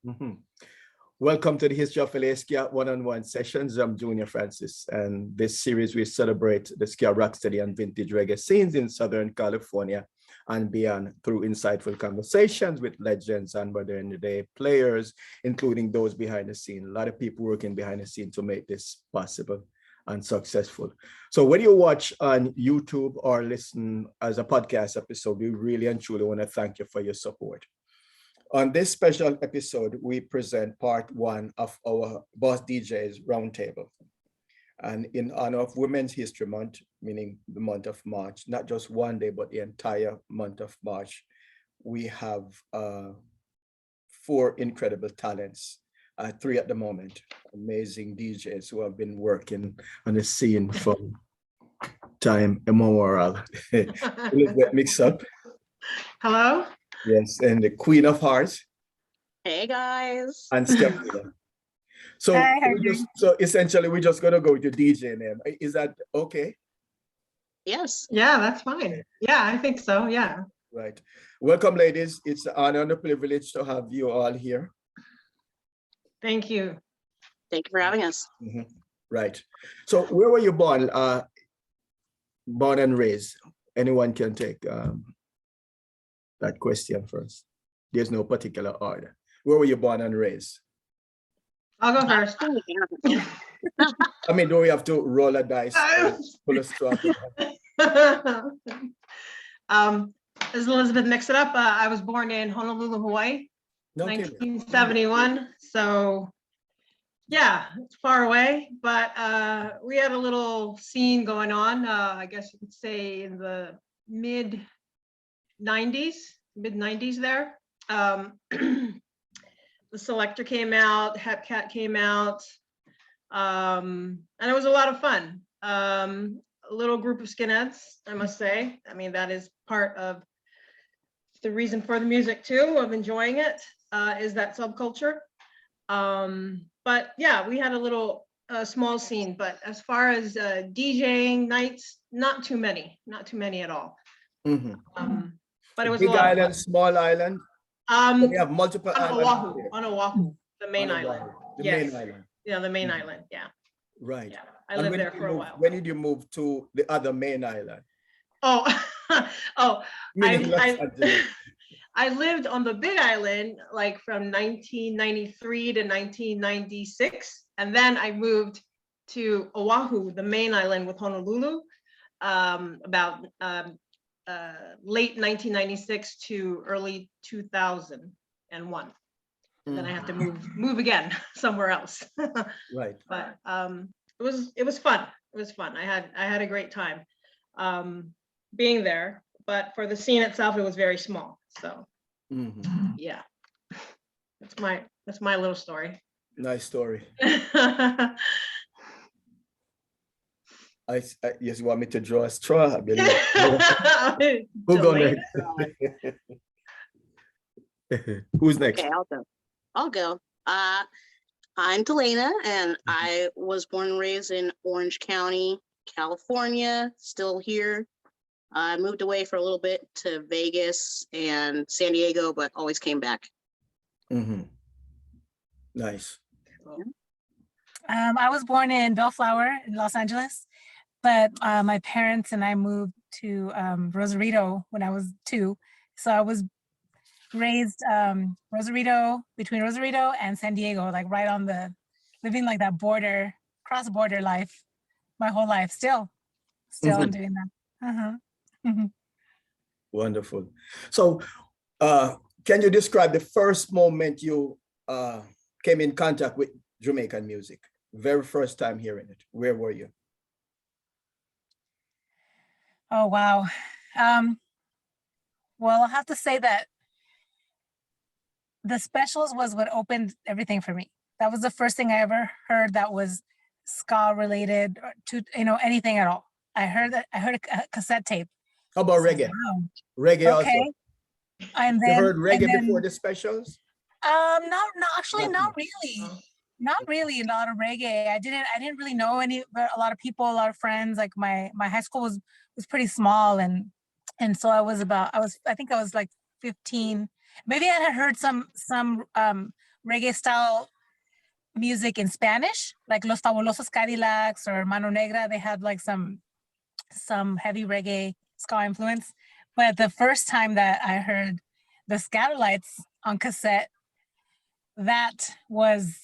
Mhm. Welcome to the History of LA Ska one-on-one sessions. I'm Junor Francis, and this series we celebrate the Ska, rocksteady, and vintage reggae scenes in Southern California and beyond through insightful conversations with legends and modern-day players, including those behind the scene. A lot of people working behind the scene to make this possible and successful. So whether you watch on YouTube or listen as a podcast episode, we really and truly want to thank you for your support. On this special episode, we present part one of our Boss DJ's Roundtable. And in honor of Women's History Month, meaning the month of March, not just one day, but the entire month of March, we have four incredible talents, three at the moment, amazing DJs who have been working on the scene from time immemorial. Elizabeth Mix Up. Hello. Yes, and the Queen of Hearts. Hey guys. And Skarina. So, Hi, so essentially, we're just gonna go with your DJ name. Is that okay? Yes. Yeah, that's fine. Yeah, I think so. Yeah. Right. Welcome, ladies. It's an honor and a privilege to have you all here. Thank you. Thank you for having us. Mhm. Right. So, where were you born? Born and raised. Anyone can take that question first. There's no particular order. Where were you born and raised? I'll go first. I mean, do we have to roll a dice? Pull a straw? As Elizabeth mixed it up, I was born in Honolulu, Hawaii, No kidding. 1971. So yeah, it's far away, but we had a little scene going on, I guess you could say in the mid 90s there. The Selector came out, Hepcat came out, and it was a lot of fun. A little group of skinheads, I must say. I mean, that is part of the reason for the music too, of enjoying it, is that subculture. But yeah, we had a little small scene, but as far as DJing nights, not too many at all. Mm-hmm. But it was Big a lot island, of fun. small island. We have multiple islands. On Oahu, the main island. The Yes. main island. Yeah, the main island. Yeah. Right. Yeah. I And lived when there did for a you while. When did you move to the other main island? Oh, oh, Meaning Los Angeles. I lived on the Big Island like from 1993 to 1996, and then I moved to Oahu, the main island with Honolulu, about late 1996 to early 2001. And then I had to move again somewhere else. Right. But it was fun. It was fun. I had a great time being there. But for the scene itself, it was very small. So yeah, that's my little story. Nice story. I just want me to draw a straw. I believe. Who go next? Who's next? Okay, I'll go. I'm Delana, and I was born and raised in Orange County, California, still here. I moved away for a little bit to Vegas and San Diego, but always came back. Nice. I was born in Bellflower in Los Angeles, but my parents and I moved to Rosarito when I was 2. So I was raised Rosarito, between Rosarito and San Diego, like right on living like that border, cross-border life my whole life. Still I'm doing that. Wonderful. So can you describe the first moment you came in contact with Jamaican music? Very first time hearing it. Where were you? Oh, wow. Well, I'll have to say that the specials was what opened everything for me. That was the first thing I ever heard that was ska related to, anything at all. I heard a cassette tape. How about reggae? Wow. Reggae Okay. also. And then You heard reggae before the specials? Actually, not really. Not really a lot of reggae. I didn't really know but a lot of people, a lot of friends. Like my high school was pretty small, and so I think I was like 15. Maybe I had heard some reggae style music in Spanish, like Los Fabulosos Cadillacs or Mano Negra. They had like some heavy reggae ska influence. But the first time that I heard the Scatterlights on cassette, that was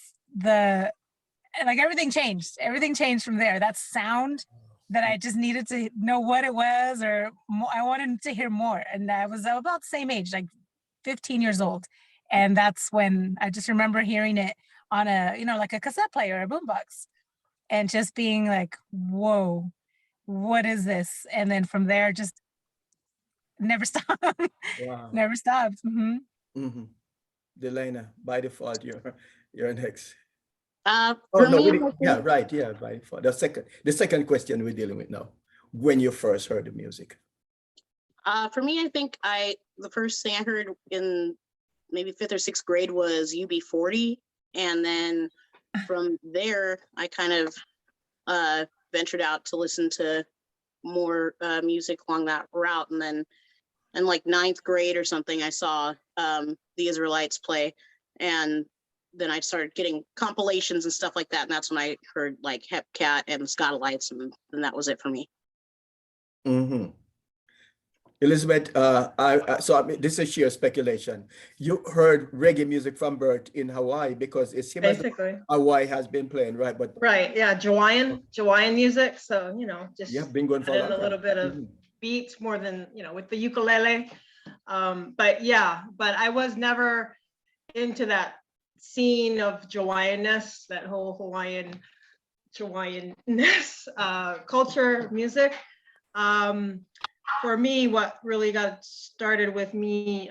everything changed. Everything changed from there. That sound that I just needed to know what it was, or I wanted to hear more. And I was about the same age, like 15 years old. And that's when I just remember hearing it on a, like a cassette player, a boombox, and just being like, whoa, what is this? And then from there, just never stopped. Wow. Never stopped. Mm-hmm. Mm-hmm. Delana, by default, you're next. For no, me, by default. The second question we're dealing with now. When you first heard the music? for me, I think the first thing I heard in maybe 5th or 6th grade was UB40, and then from there I kind of ventured out to listen to more music along that route, and then in like 9th grade or something, I saw the Israelites play, and then I started getting compilations and stuff like that, and that's when I heard like Hepcat and the Scatterlights, and that was it for me. Mm-hmm. Elizabeth, this is sheer speculation. You heard reggae music from birth in Hawaii because it seems Basically. Hawaii has been playing, right? But right, yeah, Hawaiian music. So just been going for a little bit of beats more than with the ukulele. But I was never into that scene of Hawaiianness, that whole Hawaiianness culture music. For me, what really got started with me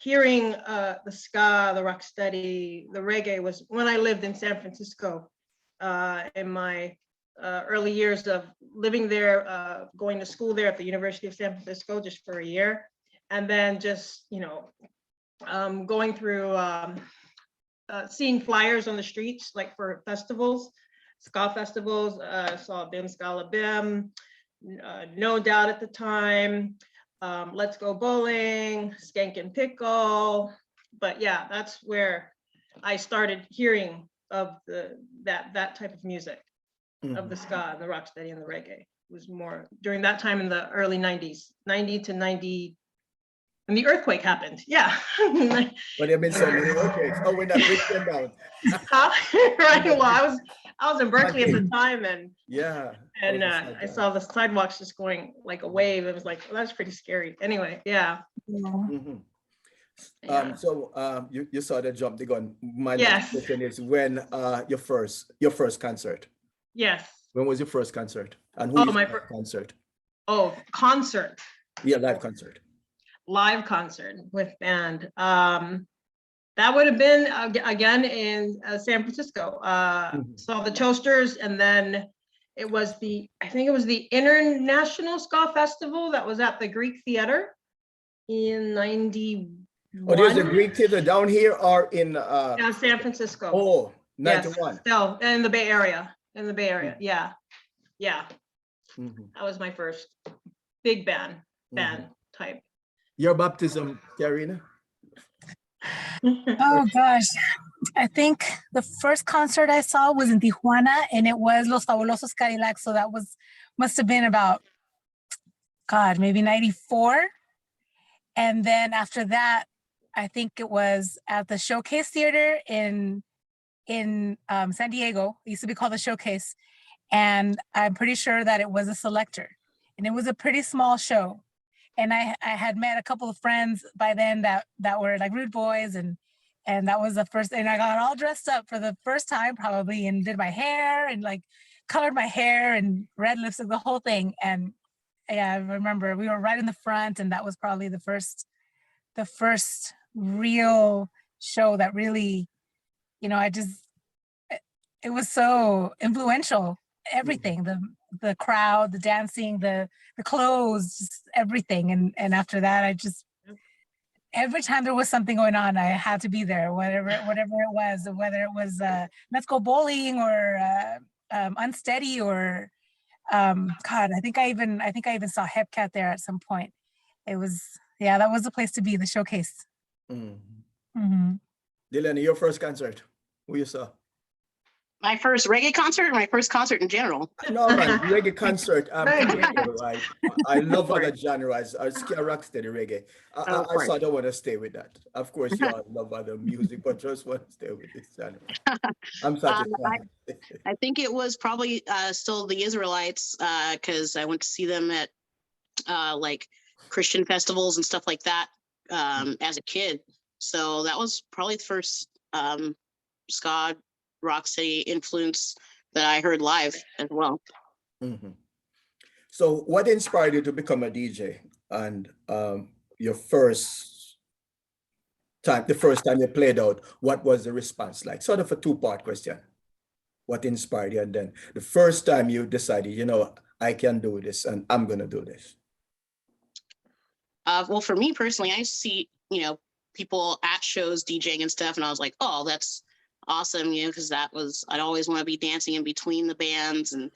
hearing the ska, the rocksteady, the reggae was when I lived in San Francisco in my early years of living there, going to school there at the University of San Francisco just for a year. And then just, going through seeing flyers on the streets, like for festivals, ska festivals, saw Bim Scala Bim, No Doubt at the time, Let's Go Bowling, Skank and Pickle. But yeah, that's where I started hearing of that type of music, of the ska and the rocksteady and the reggae. It was more during that time in the early 90s, 90 to 90, and the earthquake happened. Yeah. But there have been so many earthquakes. Oh, when that bridge came down. Right. Well, I was in Berkeley at the time, and I saw the sidewalks just going like a wave. It was like, well, that's pretty scary. Anyway, yeah. Mm-hmm. You saw the jump the gun. My Yes. next question is when your first concert. Yes. When was your first concert? And who is your first concert? Oh, concert. Yeah, live concert. Live concert with band. That would have been again in San Francisco. Saw the Toasters, and then I think it was the International Ska Festival that was at the Greek Theater in 91. Oh, there's a Greek theater down here or in San Francisco. Oh, 91. Yes, still in the Bay Area. Yeah. Mm-hmm. That was my first big band type. Your baptism, Skarina? Oh gosh, I think the first concert I saw was in Tijuana, and it was Los Fabulosos Cadillacs. So that must have been about, maybe 94. And then after that, I think it was at the Showcase Theater in San Diego. It used to be called the Showcase, and I'm pretty sure that it was a Selector, and it was a pretty small show. And I had met a couple of friends by then that were like rude boys, and that was the first, and I got all dressed up for the first time probably, and did my hair and like colored my hair and red lipstick, the whole thing. And yeah, I remember we were right in the front, and that was probably the first real show that really, it was so influential. Everything, the crowd, the dancing, the clothes, just everything. And after that, every time there was something going on, I had to be there, whatever it was, whether it was Let's Go Bowling or Unsteady or I think I even saw Hepcat there at some point. It was, that was the place to be, the Showcase. Mm-hmm. Mm-hmm. Delaney, your first concert, who you saw? My first reggae concert, or my first concert in general. No, man, reggae concert. Reggae. I love Of other course. genres. Ska, rocksteady, reggae. Of I so course. I don't want to stay with that. Of course, you all love other music, but just want to stay with this genre. I'm satisfied. I think it was probably still the Israelites, because I went to see them at like Christian festivals and stuff like that as a kid. So that was probably the first ska rocksteady influence that I heard live as well. Mhm. So what inspired you to become a DJ? And your first time, the first time you played out, what was the response like? Sort of a two-part question. What inspired you? And then the first time you decided, you know, I can do this and I'm going to do this. Well, for me personally, I see, people at shows DJing and stuff, and I was like, oh, that's awesome, because I'd always want to be dancing in between the bands and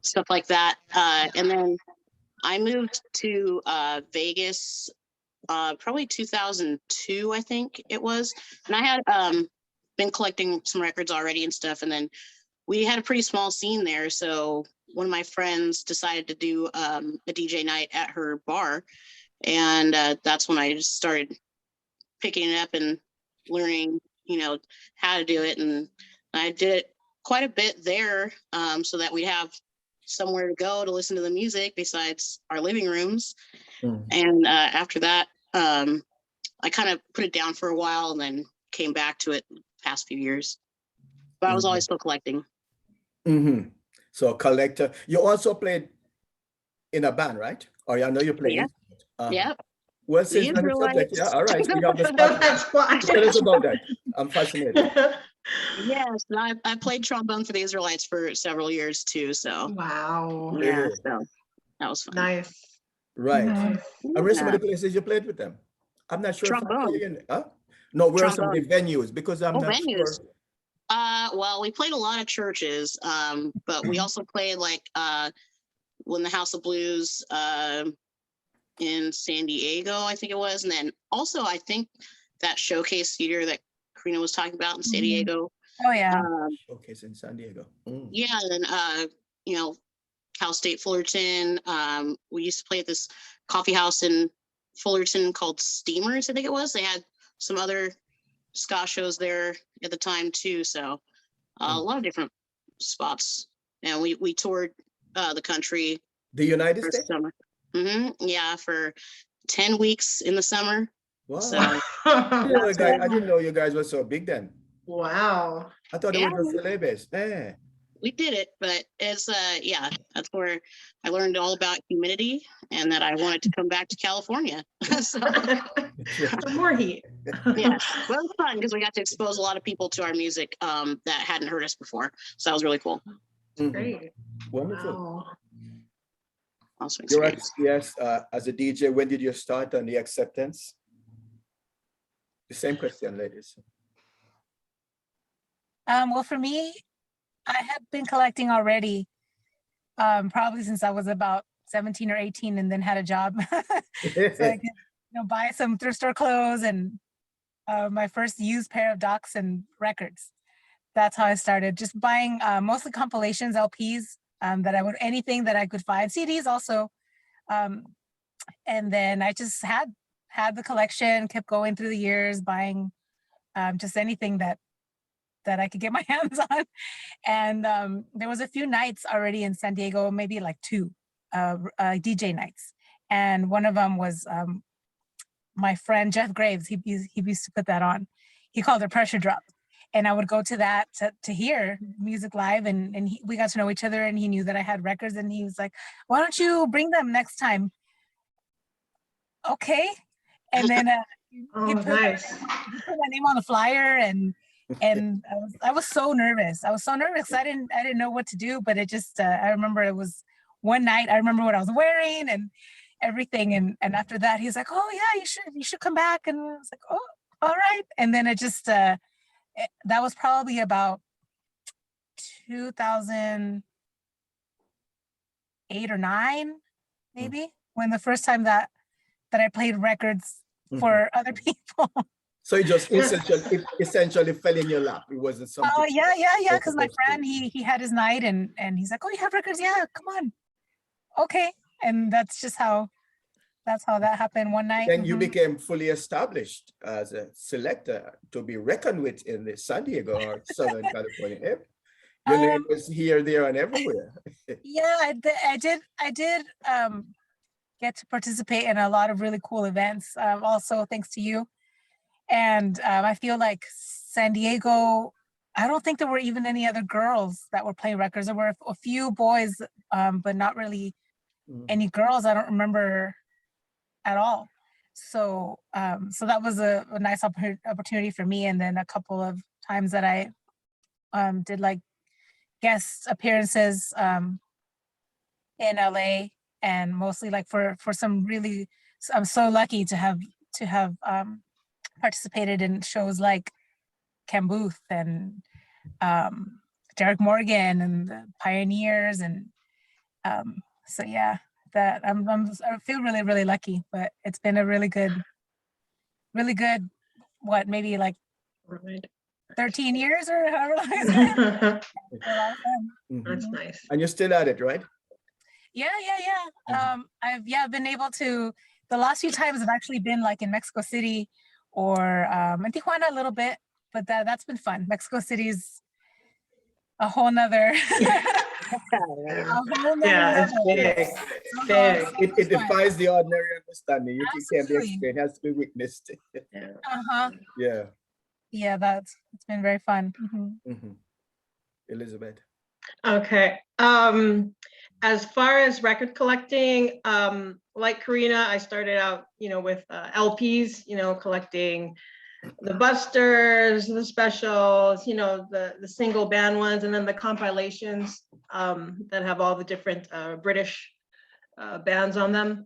stuff like that. And then I moved to Vegas, probably 2002, I think it was. And I had been collecting some records already and stuff. And then we had a pretty small scene there. So one of my friends decided to do a DJ night at her bar. And that's when I just started picking it up and learning, how to do it. And I did it quite a bit there, so that we'd have somewhere to go to listen to the music besides our living rooms. And after that, I kind of put it down for a while and then came back to it the past few years. But I was always still collecting. So collector. You also played in a band, right? Or I know you played. Yeah. Yep. Well, since on the subject, yeah, all right. We have the spot. That's why. Tell us about that. I'm fascinated. Yes, I played trombone for the Israelites for several years too. So Wow. yeah, so that was fun. Nice. Right. Nice. And where are some of the places you played with them? I'm not sure. Trombone. No, where are some of the venues? Because I'm not venues. sure. Well, we played a lot of churches, but we also played like when the House of Blues in San Diego, I think it was. And then also I think that Showcase Theater that Karina was talking about in San Diego. Oh yeah. Showcase in San Diego. Yeah, and then Cal State Fullerton. We used to play at this coffee house in Fullerton called Steamers, I think it was. They had some other ska shows there at the time too. So a lot of different spots. And we toured the country. The United States? Summer. Yeah, for 10 weeks in the summer. Wow. So I didn't know you guys were so big then. Wow. I thought it was just LA based. We did it, but it's that's where I learned all about humidity and that I wanted to come back to California. So more heat. yeah, well, it was fun because we got to expose a lot of people to our music that hadn't heard us before. So that was really cool. Great. Wonderful. Wow. Awesome As experience. a DJ, when did you start on the acceptance? The same question, ladies. Well, for me, I had been collecting already, probably since I was about 17 or 18, and then had a job, so I could, buy some thrift store clothes and my first used pair of Docs and records. That's how I started, just buying mostly compilations, LPs, that I would, anything that I could find, CDs also, and then I just had the collection, kept going through the years, buying just anything that I could get my hands on. And there was a few nights already in San Diego, maybe like 2 DJ nights. And one of them was my friend Jeff Graves. He used to put that on. He called it Pressure Drop. And I would go to that to hear music live. And we got to know each other, and he knew that I had records, and he was like, why don't you bring them next time? Okay. And then he put my name on the flyer, and I was so nervous. I didn't know what to do, but it just, I remember it was one night, I remember what I was wearing and everything. And after that, he's like, oh yeah, you should come back. And I was like, oh, all right. And then it just, that was probably about 2008 or 9, maybe, when the first time that I played records for other people. So it just essentially fell in your lap. It wasn't something. Oh yeah. Because my supposed to. friend, he had his night and he's like, oh, you have records? Yeah, come on. Okay. And that's how that happened one night. Then you became fully established as a selector to be reckoned with in the San Diego or Southern California area. Your name was here, there, and everywhere. Yeah, I did get to participate in a lot of really cool events. Also, thanks to you. And I feel like San Diego, I don't think there were even any other girls that were playing records. There were a few boys, but not really any girls. I don't remember at all. So that was a nice opportunity for me. And then a couple of times that I did like guest appearances in LA, and mostly like for some really, I'm so lucky to have participated in shows like Ken Booth and Derek Morgan and the Pioneers, and so yeah, that I feel really, really lucky. But it's been a really good what, maybe like 13 years or however long it's been. A lot of fun. That's nice. And you're still at it, right? Yeah. I've been able to, the last few times I've actually been like in Mexico City or in Tijuana a little bit, but that's been fun. Mexico City's a whole nother Yeah, it's big. Big. It defies the ordinary understanding. You can't be Absolutely. explained, it has to be witnessed. Yeah. Yeah, it's been very fun. Elizabeth. Okay. As far as record collecting, like Karina, I started out, with LPs, collecting the Busters, the specials, the single band ones, and then the compilations that have all the different British bands on them.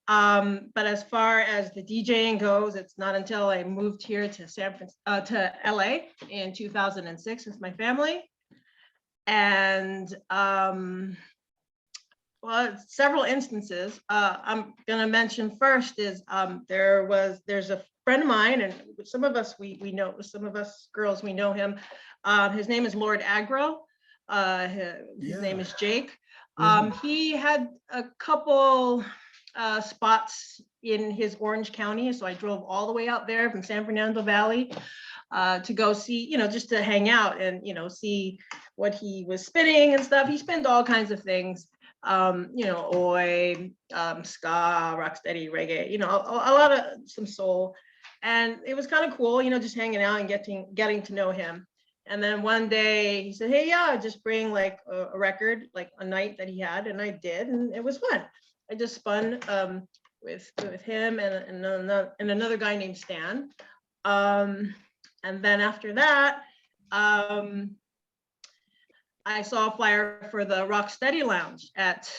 But as far as the DJing goes, it's not until I moved here to to LA in 2006 with my family. And well, several instances. I'm gonna mention first is there's a friend of mine, and some of us we know, some of us girls we know him. His name is Lord Agro. His name is Jake. He had a couple spots in his Orange County, so I drove all the way out there from San Fernando Valley to go see, just to hang out and see what he was spinning and stuff. He spinned all kinds of things, oi, ska, rocksteady, reggae, a lot of some soul, and it was kind of cool, just hanging out and getting to know him. And then one day he said, hey, yeah, just bring like a record, like a night that he had, and I did, and it was fun. I just spun with him and another guy named Stan. And then after that, I saw a flyer for the Rocksteady Lounge at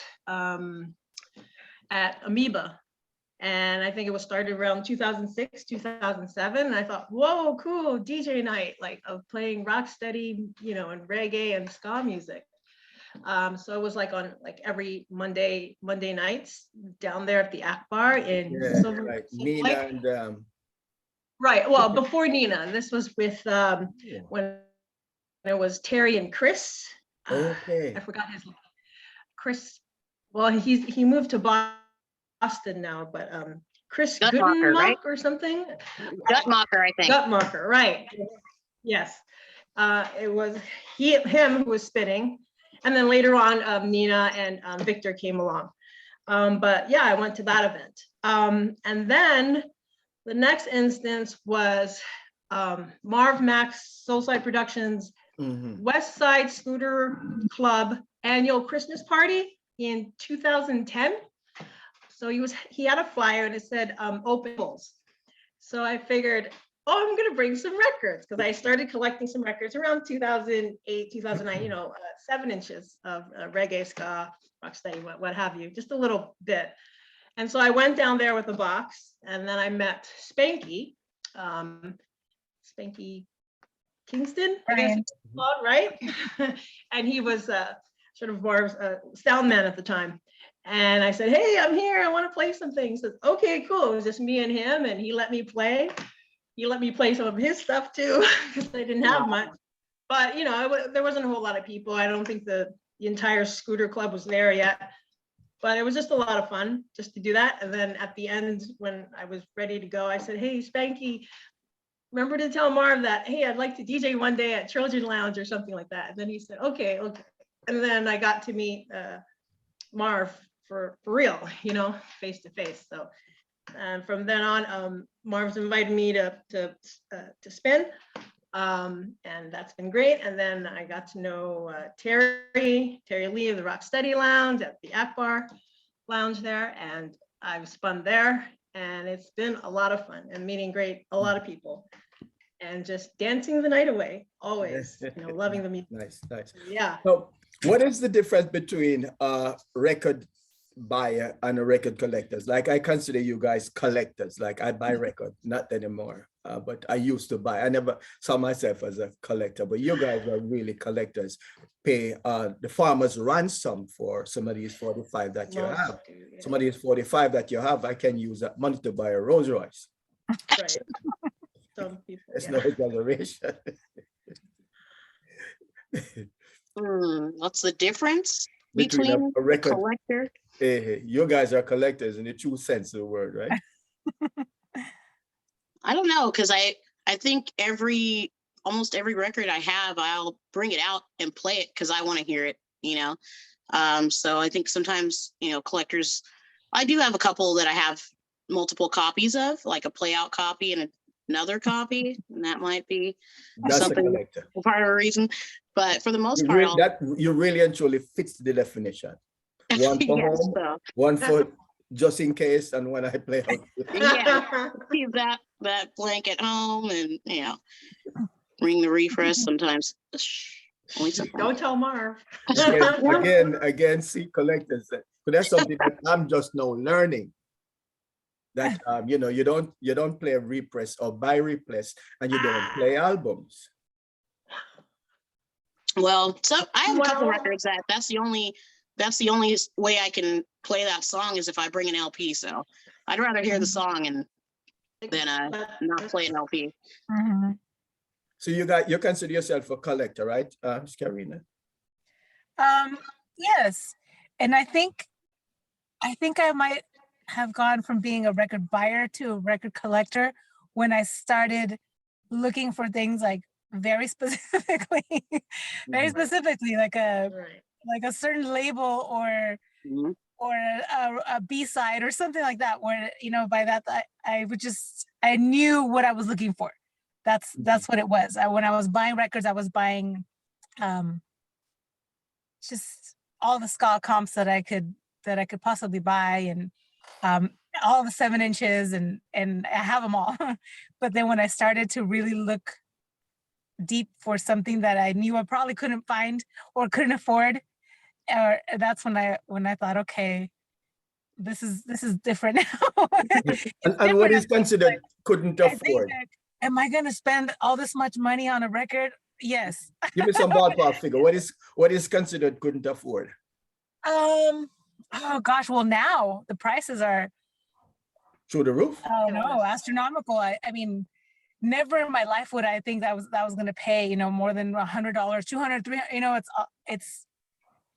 Amoeba. And I think it was started around 2006, 2007. And I thought, whoa, cool, DJ night, like of playing rocksteady, and reggae and ska music. So it was like on like every Monday nights down there at the Akbar in Right. Nina and right. Well, before Nina, this was with when it was Terry and Chris. Okay. I forgot his name. Chris. Well, he moved to Boston now, but Chris Gutmacher, right? or something. Gutmacher, I think. Gutmacher, right? Yes. It was him who was spinning. And then later on, Nina and Victor came along. But yeah, I went to that event. And then the next instance was Marv Max Soulside Productions West Side Scooter Club annual Christmas party in 2010. So he had a flyer and it said open bowls. So I figured, I'm gonna bring some records, because I started collecting some records around 2008, 2009, 7 inches of reggae, ska, rocksteady, what have you, just a little bit. And so I went down there with a box, and then I met Spanky, Spanky Kingston, I guess it's called, right? And he was sort of Marv's sound man at the time. And I said, hey, I'm here, I want to play some things. He said, okay, cool. It was just me and him, and he let me play. he let me play some of his stuff too, because I didn't have much. But you know, there wasn't a whole lot of people. I don't think the entire scooter club was there yet. But it was just a lot of fun just to do that. And then at the end, when I was ready to go, I said, hey, Spanky, remember to tell Marv that, hey, I'd like to DJ one day at Trojan Lounge or something like that. And then he said, okay. And then I got to meet Marv for real, you know, face to face. So, and from then on, Marv's invited me to spin. And that's been great. And then I got to know Terry Lee of the Rocksteady Lounge at the Akbar Lounge there, and I've spun there, and it's been a lot of fun and meeting a lot of people, and just dancing the night away. Always, you know, loving the music. Nice. Yeah. So, what is the difference between a record buyer and a record collectors? Like, I consider you guys collectors. Like, I buy record, not anymore. But I used to buy. I never saw myself as a collector, but you guys are really collectors. Pay the farmer's ransom for some of these 45 that you have. Yeah. Some of these 45 that you have, I can use that money to buy a Rolls Royce. Right. Some people, It's yeah. no exaggeration. What's the difference Between a record, collector? you guys are collectors in the true sense of the word, right? I don't know, because I think almost every record I have, I'll bring it out and play it because I want to hear it, you know. So I think sometimes, you know, collectors, I do have a couple that I have multiple copies of, like a play out copy and another copy, and that might be That's something a collector. part of the reason. But for the most part, You really and truly fits the definition. One for yes, home, so, one for just in case, and when I play out. yeah, leave that blank at home, and you know, ring the refresh sometimes. Only sometimes. Don't tell Marv. Again, see collectors. So that's something that I'm just now learning. That you know, you don't play repress or buy repress, and you don't play albums. Well, so I have a couple Well- records that's the only way I can play that song is if I bring an LP. So I'd rather hear the song and than not play an LP. Mhm. So you consider yourself a collector, right, Skarina? Yes, and I think I might have gone from being a record buyer to a record collector when I started looking for things like very specifically, like a certain label or Mhm. a B-side or something like that, where, you know, by that I knew what I was looking for. That's what it was. When I was buying records, I was buying just all the ska comps that I could possibly buy, and all the 7 inches, and I have them all. But then when I started to really look deep for something that I knew I probably couldn't find or couldn't afford, that's when I thought, okay, this is different now. And what is considered couldn't I think afford? that, am I going to spend all this much money on a record? Yes. Give me some ballpark figure. What is considered couldn't afford? Oh gosh, well, now the prices are, Through the roof? oh no, astronomical. I mean, never in my life would I think that was going to pay, you know, more than $100, $200, $300. You know,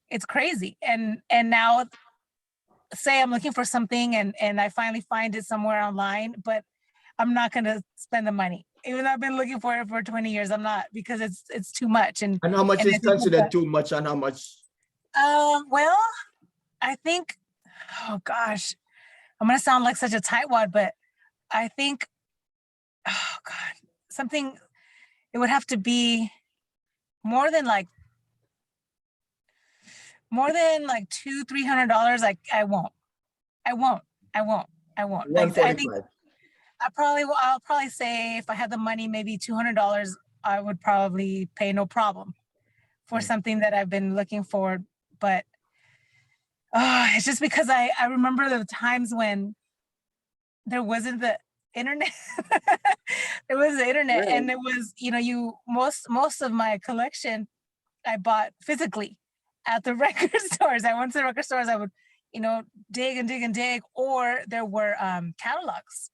it's crazy. And now, say I'm looking for something and I finally find it somewhere online, but I'm not going to spend the money. Even though I've been looking for it for 20 years, I'm not, because it's too much. And how much and is I think considered that- too much, and how much? Well, I think, oh gosh, I'm going to sound like such a tightwad, but I think, oh God, something, it would have to be more than like $200-$300. Like, I won't. Like, I think 145. I'll probably say if I had the money, maybe $200, I would probably pay no problem for something that I've been looking for. But it's just because I remember the times when there wasn't the internet. There was the internet, Really? and it was, you know, most of my collection I bought physically at the record stores. I went to the record stores. I would, you know, dig and dig and dig, or there were catalogs.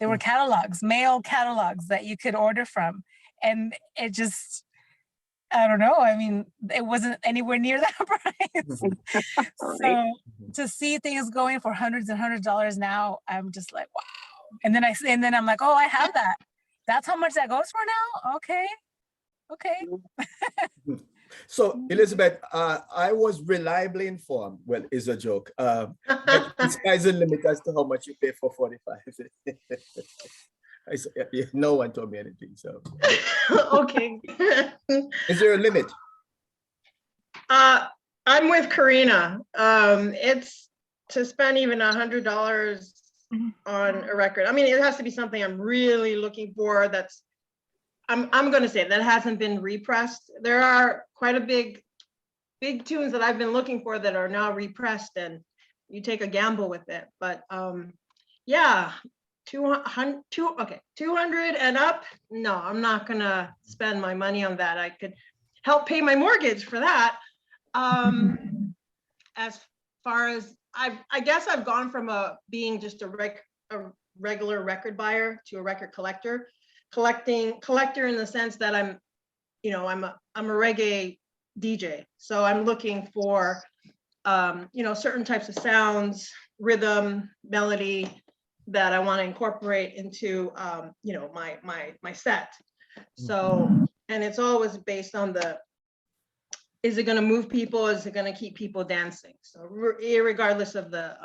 There were catalogs, mail catalogs that you could order from. And it just, I don't know. I mean, it wasn't anywhere near that price. So to see things going for hundreds and hundreds of dollars now, I'm just like, wow. And then I'm like, oh, I have that. That's how much that goes for now? Okay. So Elizabeth, I was reliably informed. Well, it's a joke. But the sky's the limit as to how much you pay for 45. No one told me anything. So Okay. is there a limit? I'm with Karina. It's to spend even $100 on a record. I mean, it has to be something I'm really looking for. That's I'm going to say that hasn't been repressed. There are quite a big tunes that I've been looking for that are now repressed, and you take a gamble with it. But yeah, 200 and up. No, I'm not going to spend my money on that. I could help pay my mortgage for that. As far as I guess I've gone from being just a regular record buyer to a record collector. Collector in the sense that I'm a reggae DJ. So I'm looking for certain types of sounds, rhythm, melody that I want to incorporate into my set. So, and it's always based on is it going to move people? Is it going to keep people dancing? So regardless of the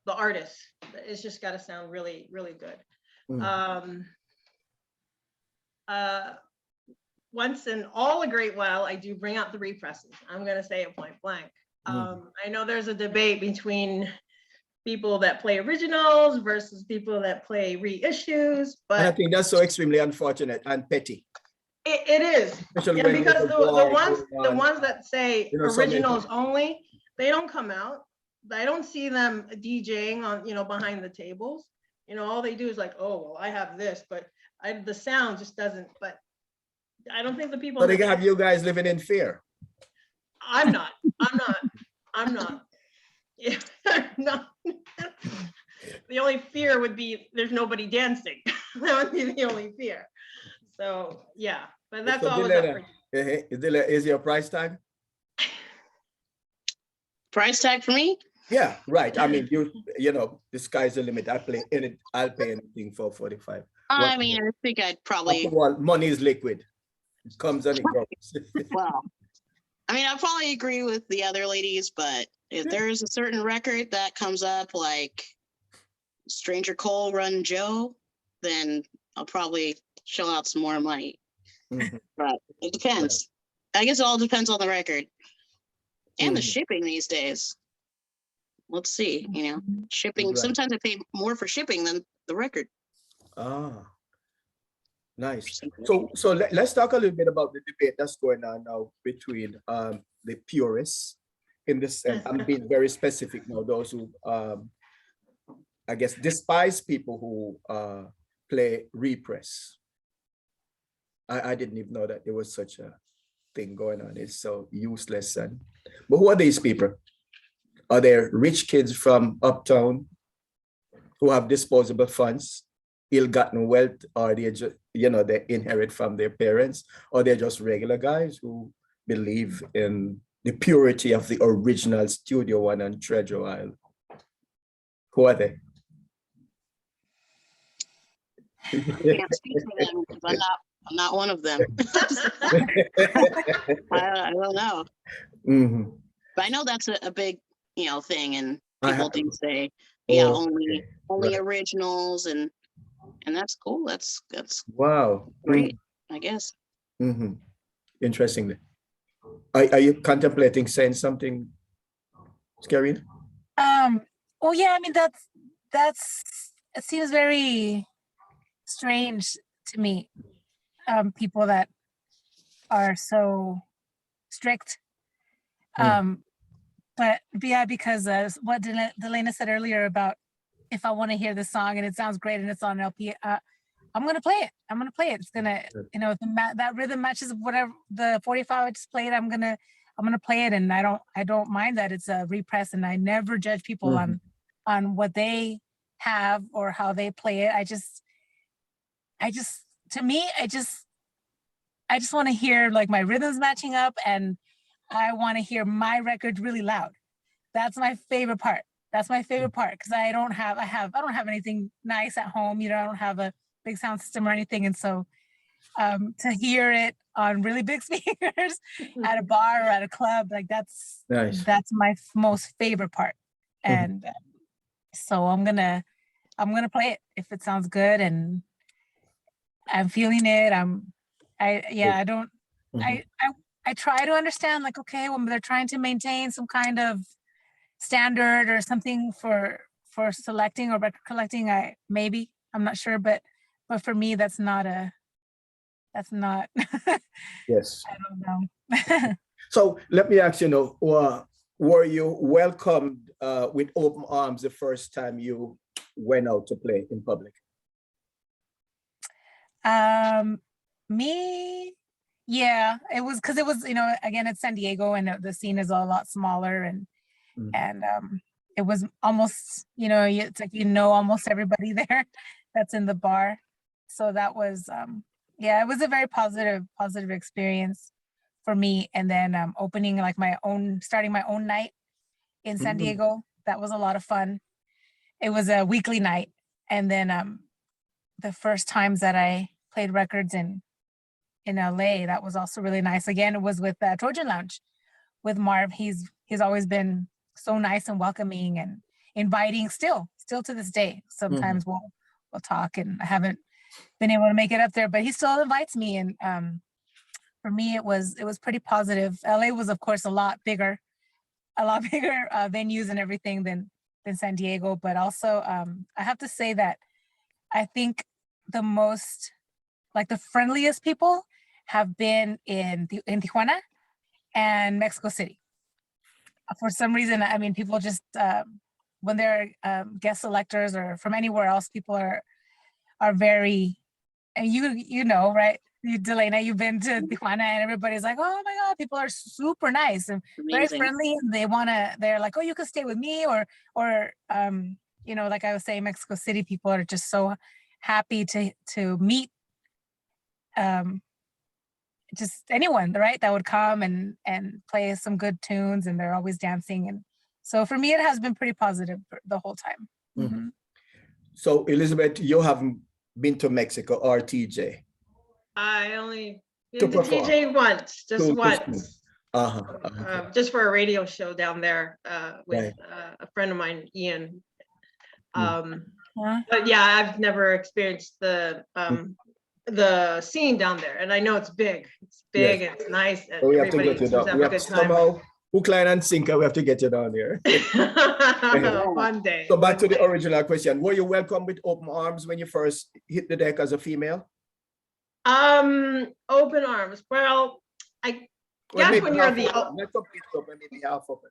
artist, it's just got to sound really, really good. Once in a great while, I do bring out the represses. I'm going to say it point blank. I know there's a debate between people that play originals versus people that play reissues, but I think that's so extremely unfortunate and petty. It is, Especially yeah, because the ones that say originals only, they don't come out. I don't see them DJing on behind the tables. All they do is like, oh well, I have this, but the sound just doesn't. But I don't think the people. But they have you guys living in fear. I'm not. Yeah, no. The only fear would be there's nobody dancing. That would be the only fear. So yeah, but that's So always up for you. Is your price tag? Price tag for me? Yeah, right. I mean, the sky's the limit. I'll pay anything for 45. I mean, I think I'd probably. Well, money is liquid. It comes and it goes. Well, I mean, I'll probably agree with the other ladies, but if there's a certain record that comes up like Stranger Cole Run Joe, then I'll probably shell out some more money. But it depends. I guess it all depends on the record and the shipping these days. Let's see, shipping. Right. Sometimes I pay more for shipping than the record. Ah, nice. So let's talk a little bit about the debate that's going on now between the purists in this sense. I'm being very specific now, those who I guess despise people who play repress. I didn't even know that there was such a thing going on. It's so useless. But who are these people? Are they rich kids from uptown who have disposable funds, ill-gotten wealth, or they just, they inherit from their parents, or they're just regular guys who believe in the purity of the original Studio One and Treasure Isle? Who are they? I can't speak for them because I'm not one of them. I don't know. But I know that's a big, thing, and people do say, only right. Originals, and that's cool. That's wow, great, I guess. Interesting. Are you contemplating saying something, Skarina? Well, yeah, I mean it seems very strange to me. People that are so strict. But yeah, because what Delana said earlier about if I want to hear the song and it sounds great and it's on LP, I'm gonna play it. It's gonna, if that rhythm matches whatever the 45 I just played, I'm gonna play it, and I don't mind that it's a repress, and I never judge people on what they have or how they play it. To me, I just want to hear like my rhythms matching up, and I want to hear my record really loud. That's my favorite part. That's my favorite part because I don't have anything nice at home. You know, I don't have a big sound system or anything, and so to hear it on really big speakers at a bar or at a club, like that's my most favorite part. And so I'm gonna play it if it sounds good and I'm feeling it. I try to understand, like, okay, when they're trying to maintain some kind of standard or something for selecting or record collecting, I'm not sure, but for me, that's not Yes. I don't know. So let me ask you, were you welcomed with open arms the first time you went out to play in public? Me, yeah, it was because it was, again, it's San Diego and the scene is a lot smaller and it was almost, it's like, almost everybody there that's in the bar. So that was, it was a very positive experience for me. And then opening starting my own night in San Diego, that was a lot of fun. It was a weekly night. And then the first times that I played records in LA, that was also really nice. Again, it was with Trojan Lounge with Marv. He's always been so nice and welcoming and inviting still to this day. Sometimes we'll talk, and I haven't been able to make it up there, but he still invites me. And for me, it was pretty positive. LA was, of course, a lot bigger venues and everything than San Diego. But also, I have to say that I think the most, like the friendliest people have been in Tijuana and Mexico City. For some reason, I mean, people just, when they're guest selectors or from anywhere else, people are very, and you know, right? Delana, you've been to Tijuana and everybody's like, oh my God, people are super nice and very friendly. And they're like, oh, you can stay with me or like I was saying, Mexico City people are just so happy to meet just anyone, right, that would come and play some good tunes, and they're always dancing. And so for me, it has been pretty positive the whole time. Mm-hmm. So Elizabeth, you haven't been to Mexico or TJ? I only been to TJ once, just once. Just for a radio show down there with a friend of mine, Ian. But yeah, I've never experienced the scene down there, and I know it's big. It's big, and it's nice, and we have to get you down. We have to somehow hook, line, and sinker. We have to get you down there. One day. So back to the original question: were you welcomed with open arms when you first hit the deck as a female? Open arms. Well, I guess when you're the maybe half open.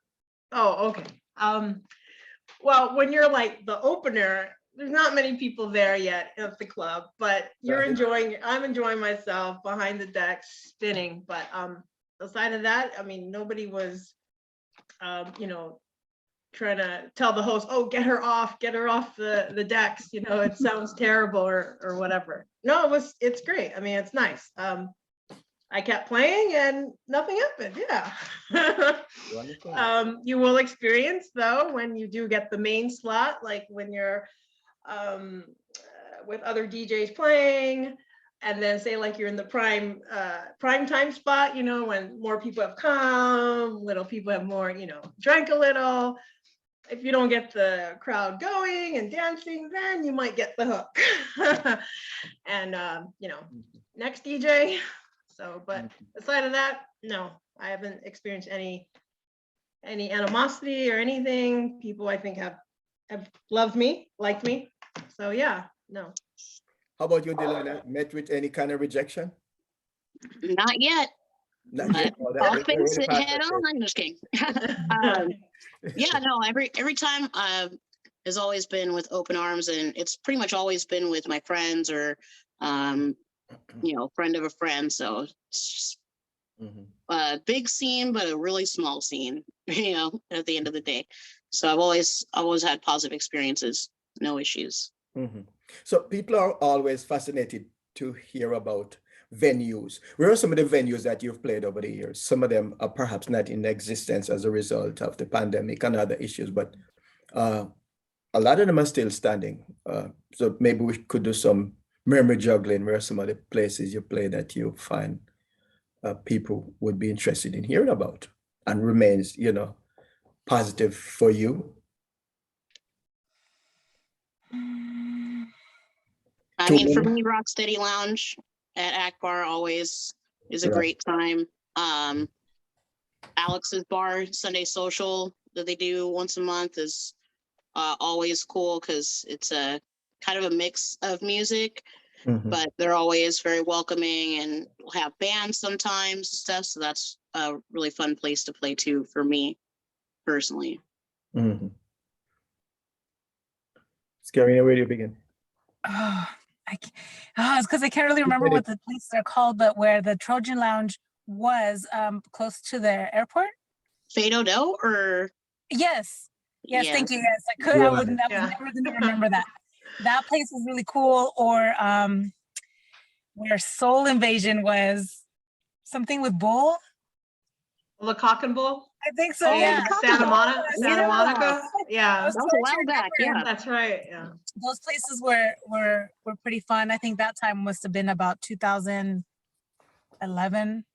Oh, okay. Well, when you're like the opener, there's not many people there yet at the club, but I'm enjoying myself behind the deck spinning. But aside of that, I mean, nobody was, trying to tell the host, oh, get her off the decks, it sounds terrible or whatever. No, it's great. I mean, it's nice. I kept playing and nothing happened. Yeah. You will experience though, when you do get the main slot, like when you're with other DJs playing, and then say like you're in the prime time spot, when more people have come, little people have more, drank a little. If you don't get the crowd going and dancing, then you might get the hook. And next DJ. So, but aside of that, no, I haven't experienced any animosity or anything. People, I think, have loved me, liked me. So yeah, no. How about you, Delana? Met with any kind of rejection? Not yet. I'll face it head on. I'm just kidding. Yeah, no. Every time has always been with open arms, and it's pretty much always been with my friends or friend of a friend. So it's just a big scene, but a really small scene. At the end of the day. So I've always had positive experiences no issues. Mhm. So people are always fascinated to hear about venues. Where are some of the venues that you've played over the years? Some of them are perhaps not in existence as a result of the pandemic and other issues, but uh, a lot of them are still standing. So maybe we could do some memory juggling. Where are some of the places you play that you find people would be interested in hearing about and remains, positive for you? I Two mean, for men? me, Rocksteady Lounge at Akbar always is a Right. great time. Alex's Bar Sunday Social that they do once a month is always cool because it's a kind of a mix of music, Mhm. but they're always very welcoming and will have bands sometimes and stuff. So that's a really fun place to play too for me personally. Mhm. Skarina, where do you begin? Oh, it's because I can't really remember what the places are called, but where the Trojan Lounge was close to the airport. Fado Do or Yes. Yes, thank you. Yes, I Right. was Yeah. never going to remember that. That place is really cool. Or where Soul Invasion was, something with bull. The Cock and Bull I think so. Oh, Yeah. the Cock Santa and Monica, Bull. Santa Yeah. Monica. Yeah, I was That was a trying to while back, remember. yeah. that's right. Yeah. Those places were pretty fun. I think that time must have been about 2011.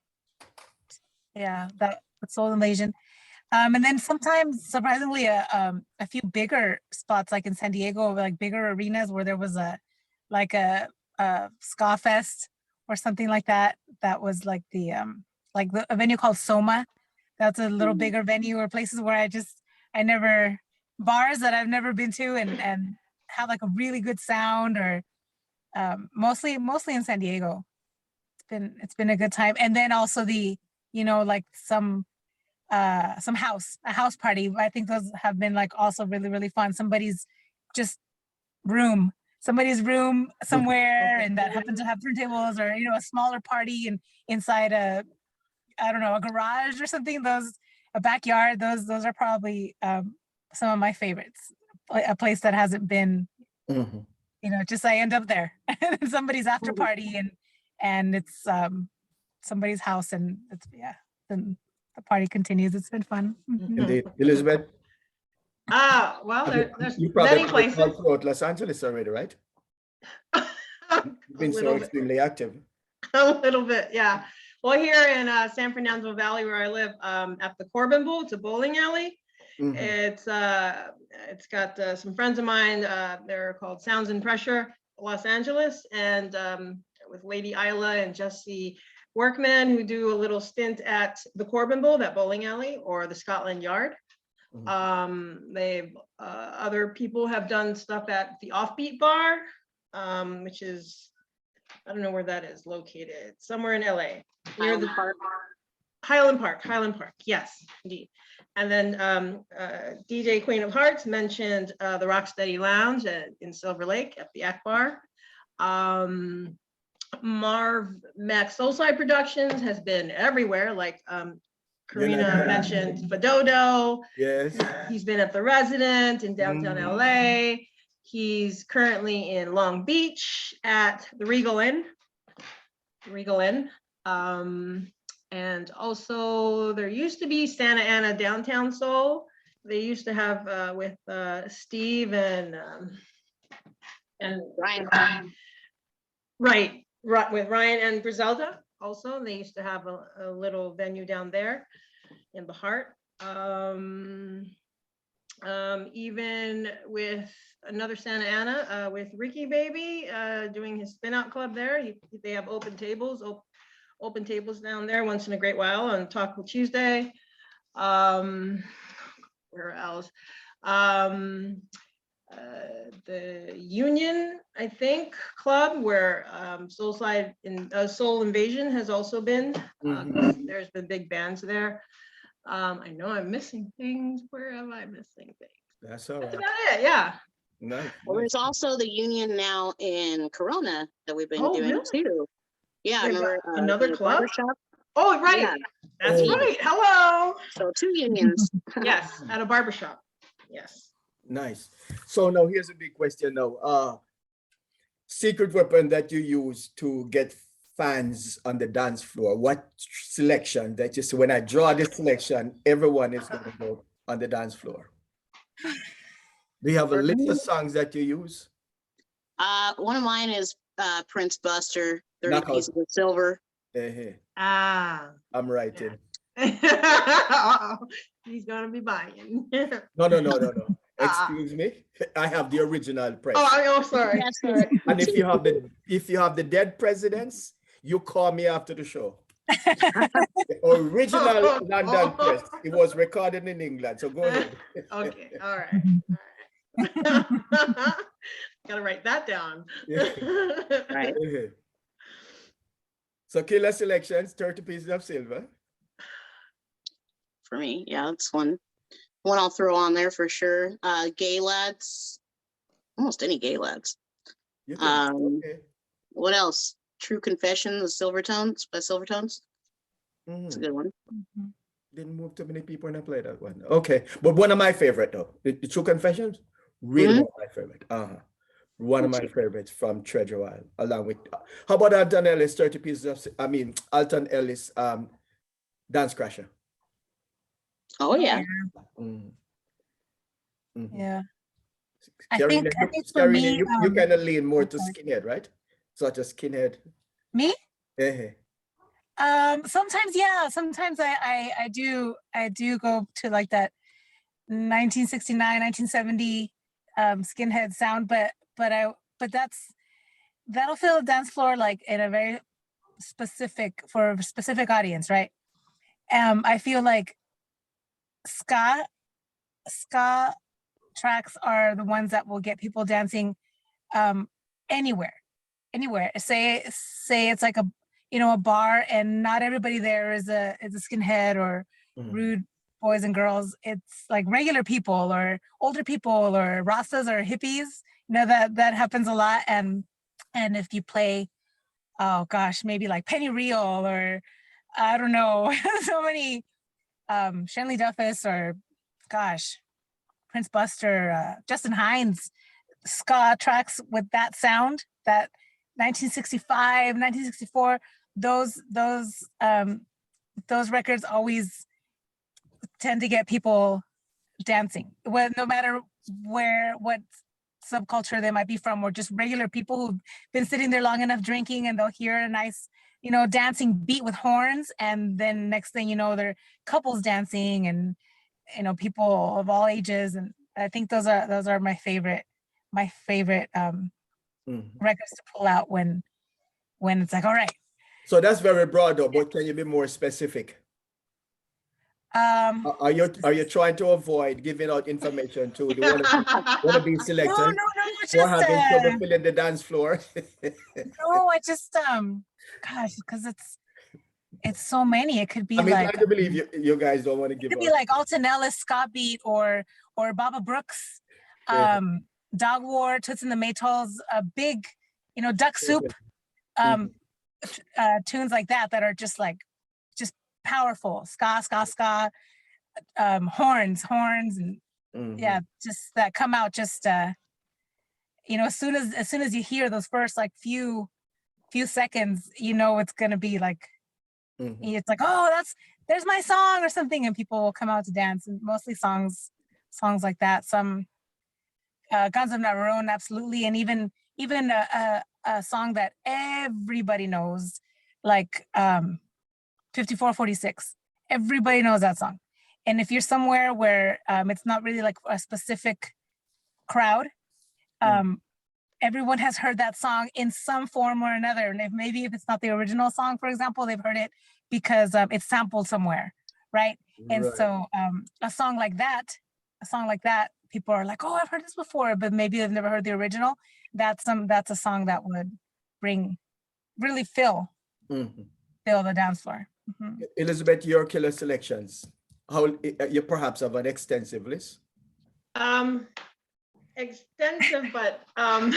Yeah, that Soul Invasion. And then sometimes, surprisingly, a few bigger spots, like in San Diego, like bigger arenas where there was a ska fest or something like that. That was like a venue called Soma. That's a little bigger venue, or places where bars that I've never been to and have like a really good sound, or mostly in San Diego. It's been a good time. And then also like a house party. I think those have been like also really, really fun. Somebody's room somewhere, and that happened to have turntables, or a smaller party and inside a garage or something. A backyard. Those are probably some of my favorites. A place that hasn't been, Mhm. just I end up there, somebody's after party, and it's somebody's house, and then the party continues. It's been fun. Mhm. Indeed. Elizabeth, Well, there's you probably many played all places. throughout Los Angeles already, right? You've been so little bit. extremely active. A little bit, yeah. Well, here in San Fernando Valley, where I live, at the Corbin Bowl, it's a bowling alley. Mhm. It's got some friends of mine. They're called Sounds and Pressure Los Angeles, and with Lady Isla and Jesse Workman, who do a little stint at the Corbin Bowl, that bowling alley, or the Scotland Yard. Other people have done stuff at the Offbeat Bar, which is, I don't know where that is located, somewhere in LA, near the Highland Park, yes, indeed. And then DJ Queen of Hearts mentioned the Rocksteady Lounge in Silver Lake at the Akbar. Marv Max Soulside Productions has been everywhere, like Karina mentioned Fadodo. Yes. He's been at the Resident in downtown LA. He's currently in Long Beach at the Regal Inn. And also there used to be Santa Ana Downtown Soul. They used to have with Steve and Ryan. Right, with Ryan and Griselda also. They used to have a little venue down there in the heart. Even with another Santa Ana, with Ricky Baby doing his spin out club there. They have open tables down there once in a great while on Taco Tuesday. Where else? The Union, I think, club where Soul Invasion has also been. There's been big bands there. I know I'm missing things. Where am I missing things? That's all That's right. about it. Yeah. Nice. Well, there's also the Union now in Corona that we've been doing Really? too. Yeah, I They've remember got another the club? barbershop. Oh, right. Yeah. That's Oh. right. Hello. So 2 unions. Yes, at a barbershop. Yes. Nice. So now here's a big question now. Secret weapon that you use to get fans on the dance floor. What selection that you see? When I draw this selection, everyone is going to go on the dance floor. Do you have a For list me- of songs that you use? One of mine is Prince Buster, 30 Knockout. Pieces of Silver. Eh, Ah. I'm writing. He's gonna be buying. No. Ah. Excuse me. I have the original press. Oh, sorry. Yes. Sorry. And if you have the dead presidents, you call me after the show. The original London press. It was recorded in England. So go ahead. Okay, all right. Gotta write that down. Right. So killer selections, 30 pieces of silver. For me, yeah, that's one I'll throw on there for sure. Gay Lads, almost any Gay Lads. You can, Okay. What else? True Confession, the Silvertones by Silvertones. It's a good one. Didn't move too many people when I played that one. Okay, but one of my favorite though, the True Confessions, really one of my favorite. One of my favorites from Treasure Isle, along with. How about Alton Ellis, 30 pieces of? Alton Ellis, Dance Crasher. Oh yeah. Yeah. I Skarina, think for me, you kind of lean more to sorry. skinhead, right? Such a skinhead. Me? Eh. Sometimes, yeah. Sometimes I do go to like that 1969, 1970 skinhead sound, but that'll fill a dance floor like in a very specific audience, right? I feel like ska tracks are the ones that will get people dancing anywhere. Say it's like a bar and not everybody there is a skinhead or rude boys and girls. It's like regular people or older people or Rastas or hippies. That happens a lot. And if you play, oh gosh, maybe like Penny Real or I don't know, so many Shenley Duffus or gosh, Prince Buster, Justin Hines, ska tracks with that sound, that 1965, 1964, those records always tend to get people dancing. No matter what subculture they might be from, or just regular people who've been sitting there long enough drinking, and they'll hear a nice, dancing beat with horns, and then next thing you know, they're couples dancing, and people of all ages. And I think those are my favorite records to pull out when it's like, all right. So that's very broad though, but can you be more specific? Are you trying to avoid giving out information to the wanna-be selectors? No, Or just having trouble filling the dance floor? no, I just gosh, because it's so many. It could be I like, I believe you guys don't want to it give could out. be like Alton Ellis, Scott Beat, or Baba Brooks, Dog War, Toots and the Maytals, big, Duck Soup, tunes like that are just powerful. Ska, horns, and yeah, just that come out just as soon as you hear those first like few seconds, it's gonna be like it's like, oh, there's my song or something, and people will come out to dance, and mostly songs like that. Some Guns of Navarone, absolutely, and even a song that everybody knows, like 5446. Everybody knows that song. And if you're somewhere where it's not really like a specific crowd, everyone has heard that song in some form or another. And if it's not the original song, for example, they've heard it because it's sampled somewhere, right? And so a song like that, people are like, oh, I've heard this before, but maybe they've never heard the original. That's a song that would really fill the dance floor. Elizabeth, your killer selections. How you perhaps have an extensive list? Extensive, but I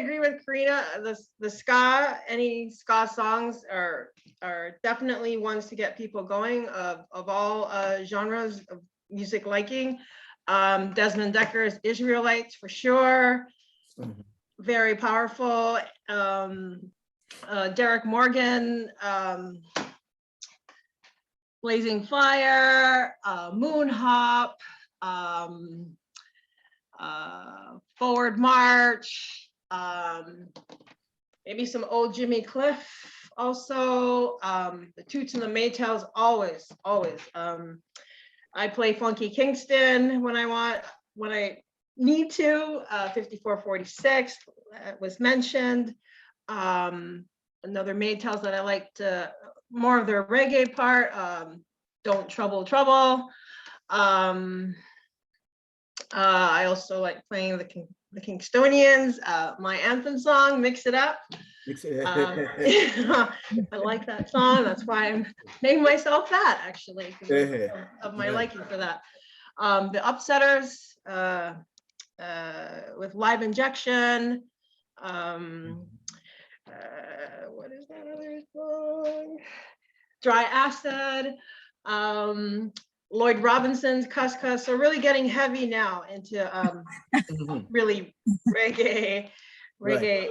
agree with Karina. The ska, any ska songs are definitely ones to get people going of all genres, of music liking. Desmond Decker's Israelites for sure. Mhm. Very powerful. Derek Morgan, Blazing Fire, Moon Hop, Forward March, maybe some old Jimmy Cliff also. The Toots and the Maytals, always. I play Funky Kingston when I need to. 5446 was mentioned. Another Maytals that I liked more of their reggae part. Don't Trouble Trouble. I also like playing the Kingstonians, my anthem song, Mix It Up. I like that song. That's why I'm naming myself that, actually, because of my liking for that. The Upsetters with Live Injection. What is that other song? Dry Acid. Lloyd Robinson's Cuss Cuss. So really getting heavy now into really reggae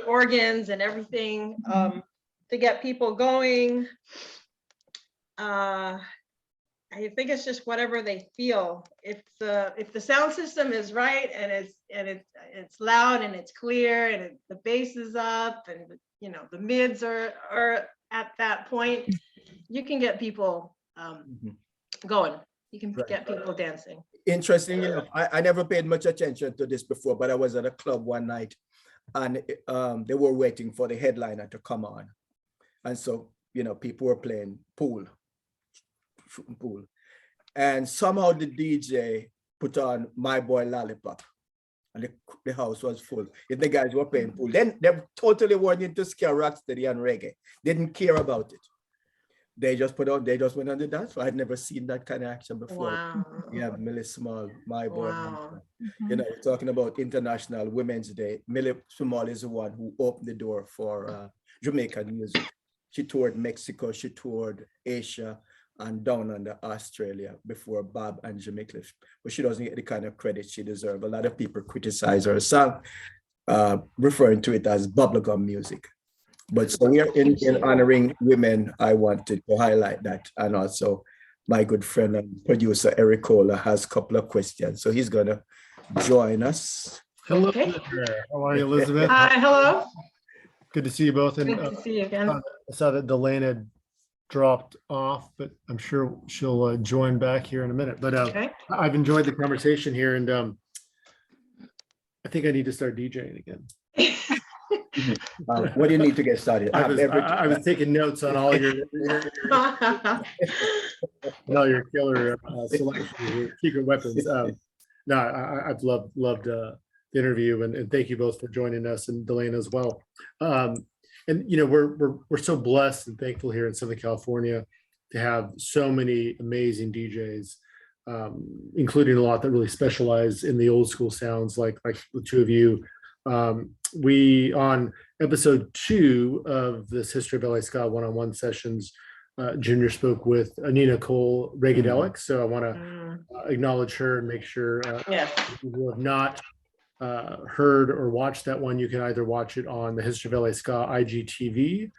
organs and everything to get people going. I think it's just whatever they feel. If the sound system is right and it's loud and it's clear and the bass is up and the mids are at that point, you can get people going. You can get people dancing. Interesting enough, I never paid much attention to this before, but I was at a club one night and they were waiting for the headliner to come on. And so, people were playing shooting pool. And somehow the DJ put on My Boy Lollipop and the house was full. If the guys were playing pool, then they totally weren't into ska, rocksteady and reggae. Didn't care about it. They just went on the dance floor. I'd never seen that kind of action before. Wow. Yeah, Millie Small, My Boy. Wow. Talking about International Women's Day. Millie Small is the one who opened the door for Jamaican music. She toured Mexico, she toured Asia, and down under Australia before Bob and Jimmy Cliff. But she doesn't get the kind of credit she deserves. A lot of people criticize her song, referring to it as bubblegum music. But so we are in honoring women. I wanted to highlight that. And also my good friend and producer, Eric Kohler, has a couple of questions. So he's gonna join us. Hello, Okay. how are you, Elizabeth? Hi, hello. Good to see you both. And Good to see you again. I saw that Delana dropped off, but I'm sure she'll join back here in a minute. But Okay. I've enjoyed the conversation here, and I think I need to start DJing again. What do you need to get started? I was taking notes on all your killer selections, your secret weapons. No, I've loved the interview, and thank you both for joining us, and Delana as well. And we're so blessed and thankful here in Southern California to have so many amazing DJs, including a lot that really specialize in the old school sounds, like the two of you. We, on episode 2 of this History of LA Ska one-on-one sessions, Junor spoke with Nina Cole, Reggae. So I want to acknowledge her and make sure if you have not heard or watched that one, you can either watch it on the History of LA Ska IGTV,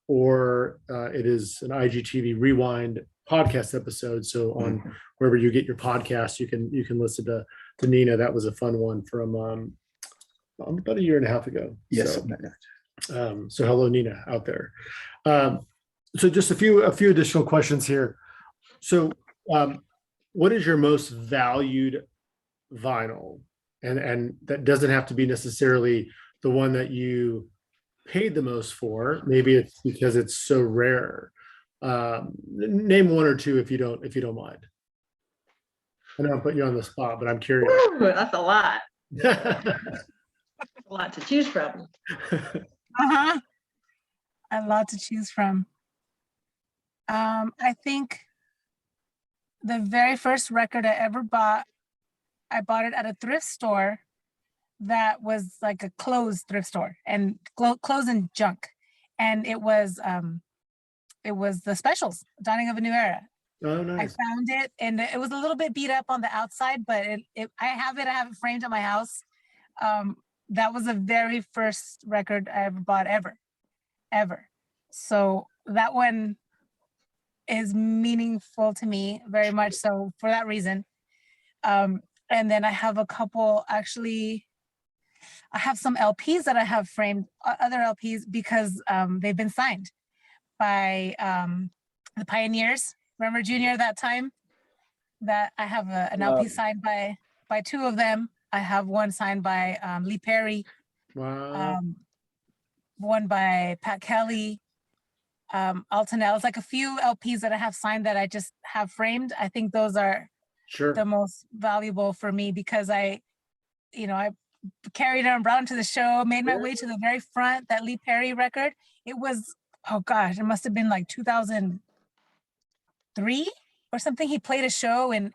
or it is an IGTV Rewind podcast episode. So on wherever you get your podcast, you can listen to Nina. That was a fun one from about a year and a half ago. Yes. So hello, Nina, out there. So just a few additional questions here. So what is your most valued vinyl? And that doesn't have to be necessarily the one that you paid the most for. Maybe it's because it's so rare. Name one or two if you don't mind. I know I'm putting you on the spot, but I'm curious. Ooh, that's a lot. A lot to choose from. A lot to choose from. I think the very first record I ever bought, I bought it at a thrift store that was like a clothes thrift store, and clothes and junk. And it was the Specials, Dawning of a New Era. Oh, I nice. found it and it was a little bit beat up on the outside, but I have it framed at my house. That was the very first record I ever bought ever. So that one is meaningful to me very much so for that reason. And then I have a couple, actually, I have some LPs that I have framed, other LPs, because they've been signed by the Pioneers. Remember Junior that time? That I have an LP signed by two of them. I have one signed by Lee Perry, Wow. one by Pat Kelly, Alton Ellis, like a few LPs that I have signed that I just have framed. I think those are Sure. the most valuable for me because I carried it and brought it to the show, made my way to the very front, that Lee Perry record. It was, oh gosh, it must have been like 2003 or something. He played a show in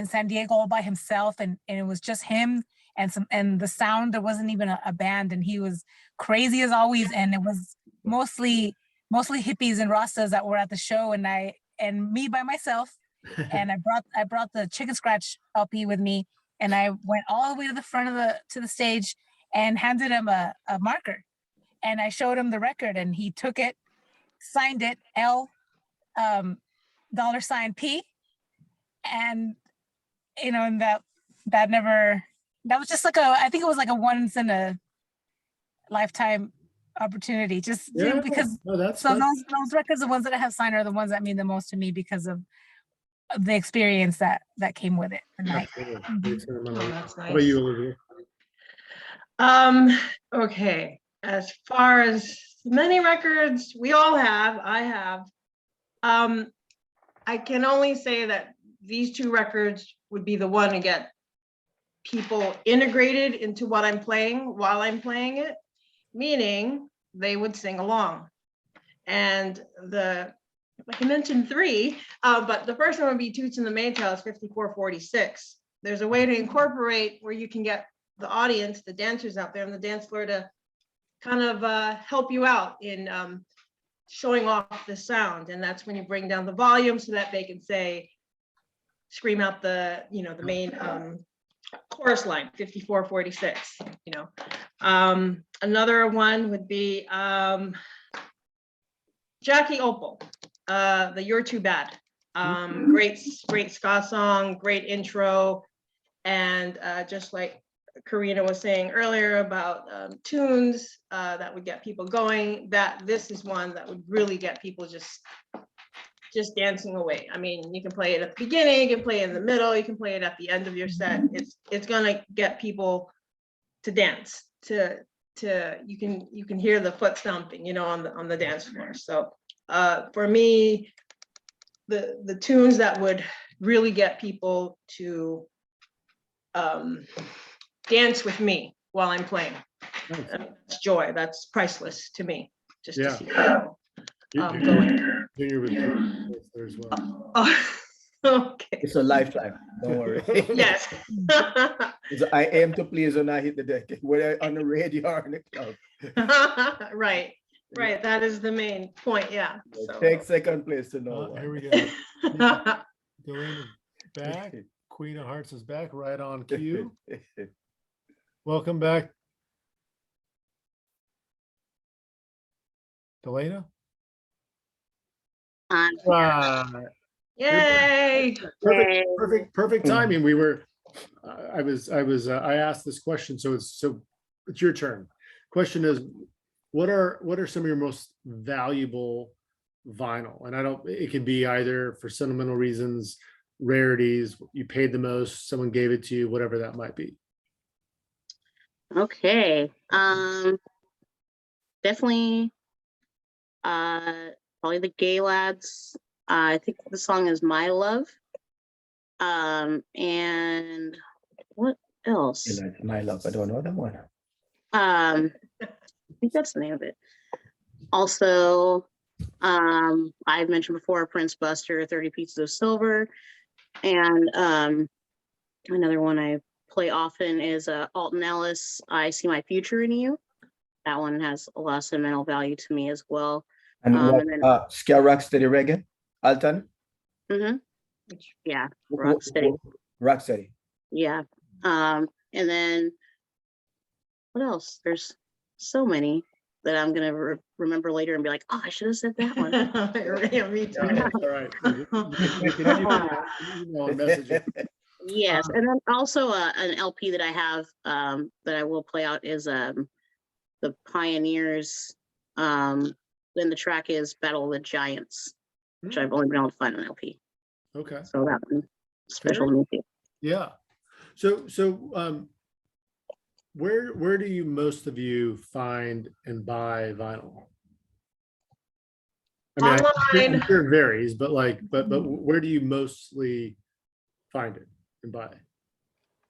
San Diego all by himself, and it was just him and the sound. There wasn't even a band, and he was crazy as always. And it was mostly hippies and Rastas that were at the show, and me by myself. And I brought the Chicken Scratch LP with me, and I went all the way to the front of the stage and handed him a marker, and I showed him the record, and he took it, signed it, $P, and and that was just like I think it was like a once in a lifetime opportunity, just because those records, the ones that I have signed, are the ones that mean the most to me because of the experience that came with it. That's How nice. about you, Olivia? Okay. As far as many records I have, I can only say that these two records would be the one to get people integrated into what I'm playing while I'm playing it, meaning they would sing along. And like I mentioned three, but the first one would be Toots and the Maytals, 5446. There's a way to incorporate where you can get the audience, the dancers out there on the dance floor, to kind of help you out in showing off the sound. And that's when you bring down the volume so that they can scream out the main chorus line, 5446. Another one would be Jackie Opal, the You're Too Bad. Great ska song, great intro. And just like Karina was saying earlier about tunes that would get people going, this is one that would really get people just dancing away. I mean, you can play it at the beginning, you can play it in the middle, you can play it at the end of your set. It's gonna get people to dance, you can hear the foot stomping, on the dance floor. So for me, the tunes that would really get people to dance with me while I'm playing. That's joy. That's priceless to me. Just to see people going. Junior with there as well. Okay. It's a lifetime. Don't worry. Yes. I aim to please when I hit the deck, whether on the radio or in the club. Right. That is the main point. Yeah. So. Take second place to no one. Here we go. Delana's back. Queen of Hearts is back, right on cue. Welcome back, Delana. Yay! Perfect timing. We were. I asked this question, so it's your turn. Question is, what are some of your most valuable vinyl? And it can be either for sentimental reasons, rarities, you paid the most, someone gave it to you, whatever that might be. Okay. Definitely probably the Gay Lads. I think the song is My Love. And what else? My Love. I don't know that one. I think that's the name of it. Also, I've mentioned before Prince Buster, 30 Pieces of Silver. And another one I play often is Alton Ellis, I See My Future in You. That one has a lot of sentimental value to me as well. And Ska Rocksteady Reggae, Alton? Mm-hmm. Which, Yeah, Rocksteady. Rocksteady. Yeah. And then what else? There's so many that I'm gonna remember later and be like, oh, I should have said that one. yeah, me too. Yeah, all right. You can email or message it. Yes, and then also an LP that I have that I will play out is the Pioneers. Then the track is Battle of the Giants, which I've only been able to find on LP. Okay. So that one special to me. Yeah. So where do you most of you find and buy vinyl? I mean, I'm Online. sure it varies, but where do you mostly find it and buy it?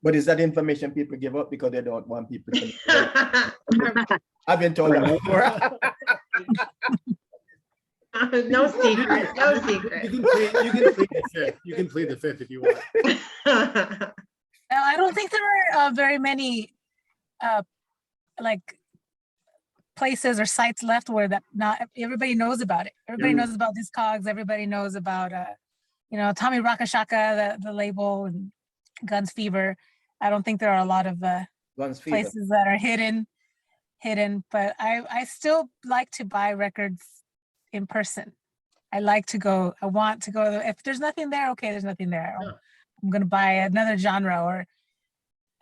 But is that information people give up because they don't want people to know? I've been told that before. No secret. No secret. You can plead the fifth. You can plead the fifth if you want. Now, I don't think there are very many like places or sites left where that not everybody knows about it. Everybody knows about Discogs. Everybody knows about Tommy Rockashaka, the label, and Guns Fever. I don't think there are a lot of places that are hidden. But I still like to buy records in person. I like to go. I want to go. If there's nothing there, okay, there's nothing there. Yeah. I'm gonna buy another genre, or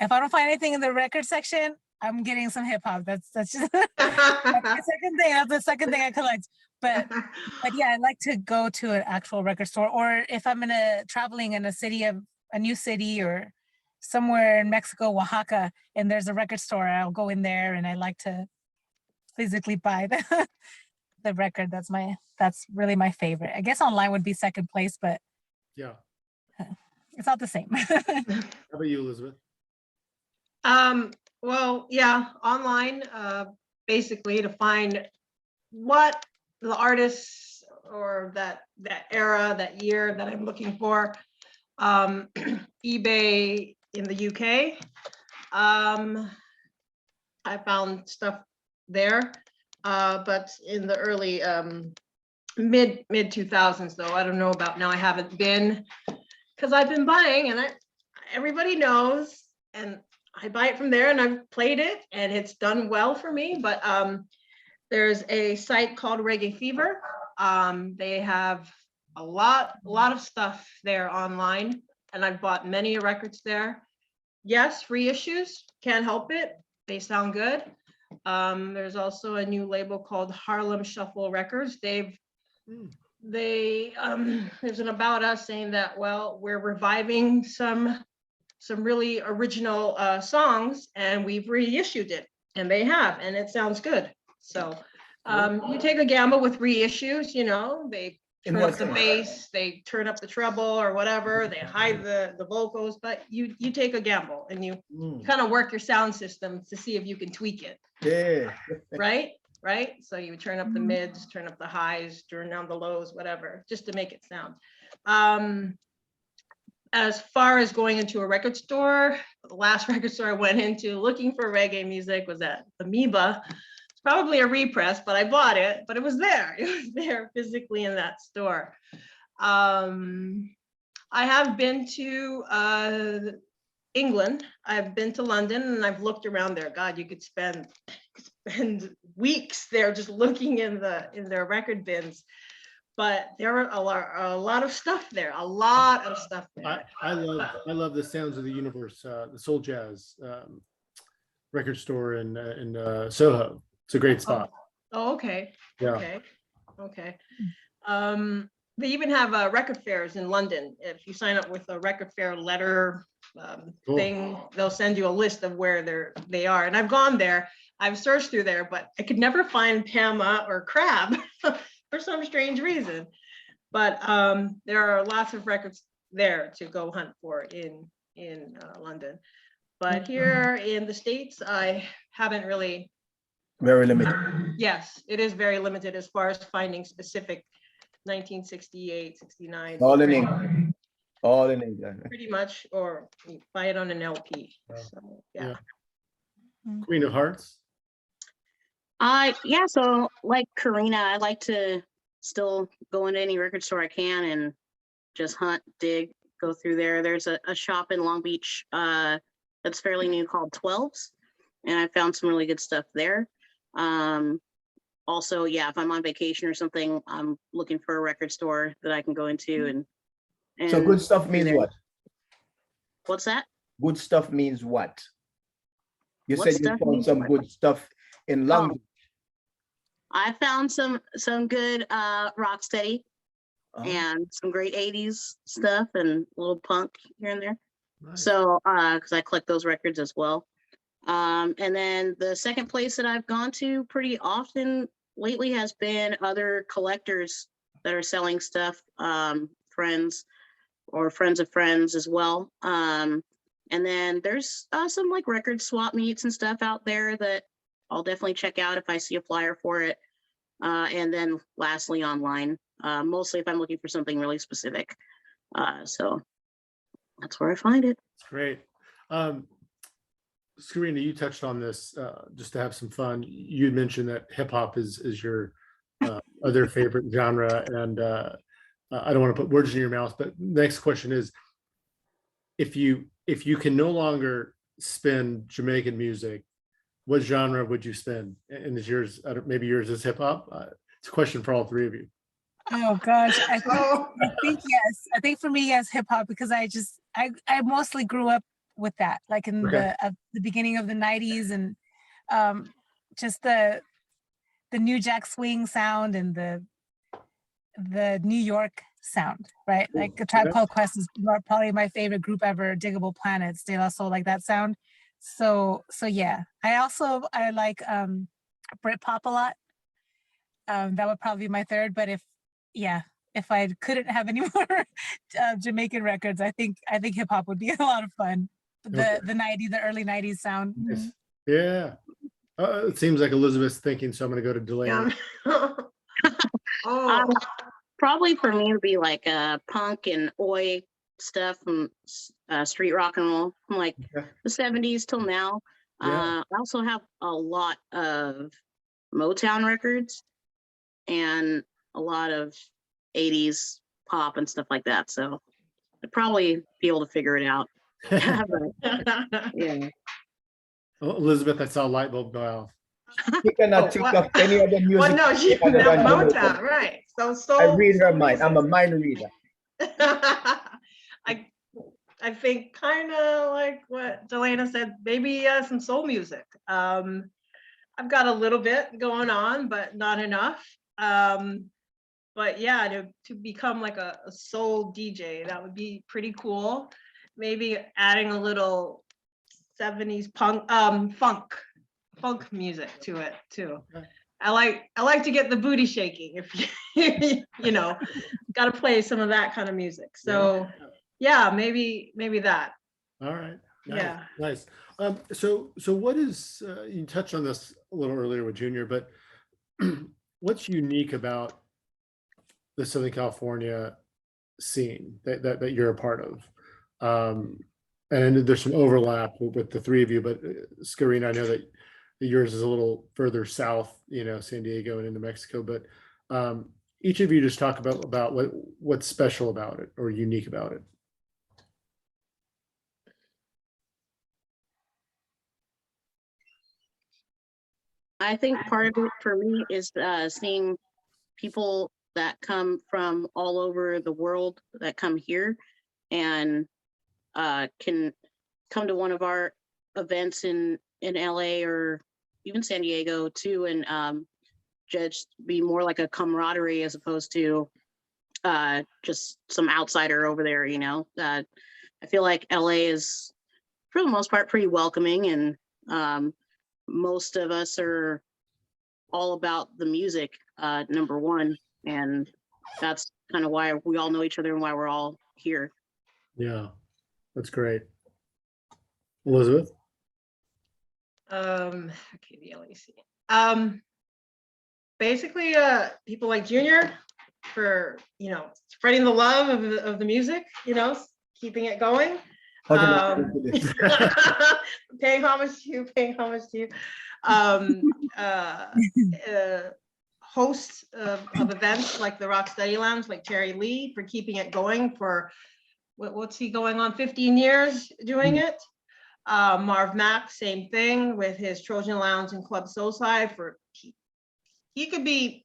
if I don't find anything in the record section, I'm getting some hip hop. That's just that's the second thing. That's the second thing I collect. But yeah, I like to go to an actual record store, or if I'm traveling in a new city, or somewhere in Mexico, Oaxaca, and there's a record store, I'll go in there, and I like to physically buy the record. That's really my favorite. I guess online would be second place, but Yeah. it's not the same. How about you, Elizabeth? Well, yeah, online, basically to find what the artists or that era, that year that I'm looking for. eBay in the UK. I found stuff there, but in the early mid 2000s though. I don't know about now. I haven't been, because I've been buying, and everybody knows, and I buy it from there, and I've played it, and it's done well for me. But there's a site called Reggae Fever. They have a lot of stuff there online, and I've bought many records there. Yes, reissues, can't help it. They sound good. There's also a new label called Harlem Shuffle Records. There's an about us saying that, well, we're reviving some really original songs, and we've reissued it, and they have, and it sounds good. So you take a gamble with reissues, they turn up the bass, they turn up the treble or whatever, they hide the vocals, but you take a gamble, and you kind of work your sound system to see if you can tweak it. Yeah. Right? So you turn up the mids, turn up the highs, turn down the lows, whatever, just to make it sound. As far as going into a record store, the last record store I went into looking for reggae music was at Amoeba. It's probably a repress, but I bought it, but it was there. It was there physically in that store. I have been to England. I've been to London, and I've looked around there. God, you could spend weeks there just looking in their record bins. But there are a lot of stuff there. A lot of stuff there. I love the Sounds of the Universe, the Soul Jazz record store in Soho. It's a great spot. Oh, okay. Yeah. Okay. They even have record fairs in London. If you sign up with a record fair letter thing, they'll send you a list of where they are. And I've gone there. I've searched through there, but I could never find Pama or Crab. For some strange reason, but there are lots of records there to go hunt for in London. But here in the States, I haven't really. Very limited. Yes, it is very limited as far as finding specific 1968, 69. All in England. All in England. Pretty much, or you buy it on an LP. So, yeah. Queen of Hearts. Yeah, so like Karina, I like to still go into any record store I can and just hunt, dig, go through there. There's a shop in Long Beach that's fairly new called 12s, and I found some really good stuff there. Also, yeah, if I'm on vacation or something, I'm looking for a record store that I can go into and So good stuff means there. what? What's that? Good stuff means what? You What said you stuff found means some what? good stuff in Long Oh. Beach. I found some good rocksteady Oh, and some great 80s stuff and a little punk here and there. Nice. So, because I collect those records as well. And then the second place that I've gone to pretty often lately has been other collectors that are selling stuff, friends or friends of friends as well. And then there's some like record swap meets and stuff out there that I'll definitely check out if I see a flyer for it. And then lastly, online, mostly if I'm looking for something really specific. So that's where I find it. That's great. Skarina, you touched on this just to have some fun. You mentioned that hip hop is your other favorite genre, and I don't want to put words in your mouth, but next question is, if you can no longer spin Jamaican music, what genre would you spin? And is yours, maybe yours is hip hop? It's a question for all three of you. Oh gosh, I think yes. I think for me, yes, hip hop, because I mostly grew up with that, like in Okay. the beginning of the 90s, and just the New Jack Swing sound and the New York sound, right? Like a Tribe Okay. Called Quest is probably my favorite group ever. Diggable Planets, De La Soul, like that sound. So yeah. I like Britpop a lot. That would probably be my third. But if I couldn't have any more Jamaican records, I think hip hop would be a lot of fun. The early 90s sound. Nice. Yeah. It seems like Elizabeth's thinking, so I'm going to go to Delaney. Oh, Probably for me would be like punk and oi stuff from street rock and roll from like Okay. the 70s till now. Yeah. I also have a lot of Motown records and a lot of 80s pop and stuff like that. So I'd probably be able to figure it out. But, yeah. Well, Elizabeth, I saw a light bulb go off. you cannot Oh, think what? of any other music. well, no, she other than Motown, Jamaican. right? I read her mind. music. I'm a mind reader. I think kind of like what Delana said, maybe some soul music. I've got a little bit going on, but not enough. But yeah, to become like a soul DJ, that would be pretty cool. Maybe adding a little 70s punk, funk music to it too. I like to get the booty shaking. If you know, got to play some of that kind of music. So yeah, maybe that. All right. Nice. Yeah. Nice. So what is, you touched on this a little earlier with Junior, but what's unique about the Southern California scene that you're a part of? And there's some overlap with the three of you, but Skarina, I know that yours is a little further south, San Diego and into Mexico, but each of you just talk about what's special about it or unique about it. I think part of it for me is seeing people that come from all over the world that come here and can come to one of our events in LA or even San Diego too, and just be more like a camaraderie as opposed to just some outsider over there. I feel like LA is for the most part pretty welcoming, and most of us are all about the music, number one, and that's kind of why we all know each other and why we're all here. Yeah, that's great. Elizabeth? Okay, the LAC. Basically, people like Junior for spreading the love of the music, keeping it going. Paying homage to you. hosts of events like the Rocksteady Lounge, like Terry Lee, for keeping it going for, what's he going on, 15 years doing it? Marv Mack, same thing with his Trojan Lounge and Club Soulside. For he could be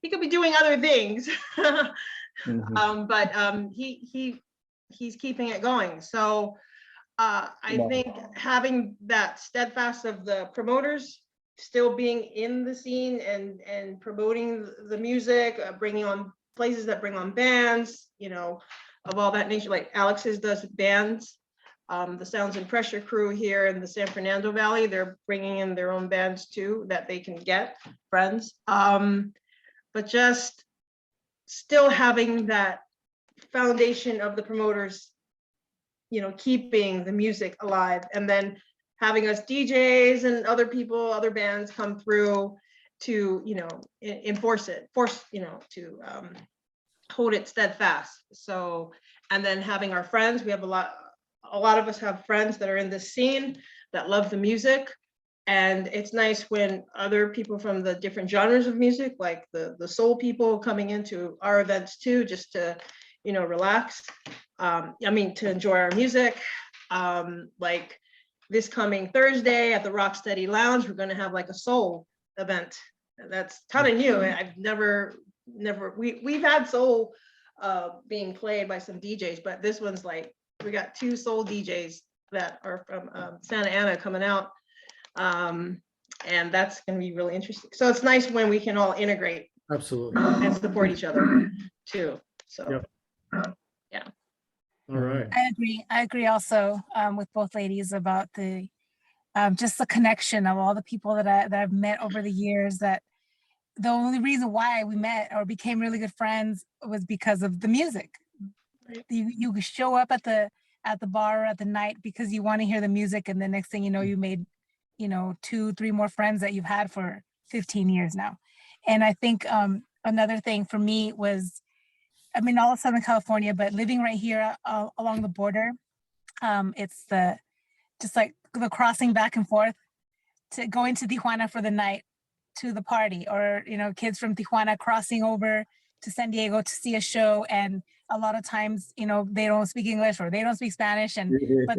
he could be doing other things, but he's keeping it going. So I think having that steadfast of the promoters still being in the scene and promoting the music, bringing on places that bring on bands, you know, of all that nature, like Alex's does bands. The Sounds and Pressure crew here in the San Fernando Valley, they're bringing in their own bands too that they can get, friends. But just still having that foundation of the promoters, you know, keeping the music alive, and then having us DJs and other people, other bands come through to, you know, force, you know, to hold it steadfast. So, and then having our friends, we have a lot of us have friends that are in this scene that love the music. And it's nice when other people from the different genres of music, like the soul people, coming into our events too, just to, you know, relax. I mean, to enjoy our music. Like this coming Thursday at the Rocksteady Lounge, we're going to have like a soul event. That's kind of new. I've never, we've had soul being played by some DJs, but this one's like, we got 2 soul DJs that are from Santa Ana coming out. And that's going to be really interesting. So it's nice when we can all integrate. Absolutely. And support each other too. So, Yep. Yeah. All right. I agree also with both ladies about the just the connection of all the people that I've met over the years, that the only reason why we met or became really good friends was because of the music. You show up at the bar at the night because you want to hear the music, and the next thing you know, you made, you know, 2-3 more friends that you've had for 15 years now. And I think another thing for me was, I mean, all of Southern California, but living right here along the border, it's just like the crossing back and forth to going to Tijuana for the night to the party, or, you know, kids from Tijuana crossing over to San Diego to see a show. And a lot of times, you know, they don't speak English or they don't speak Spanish, and but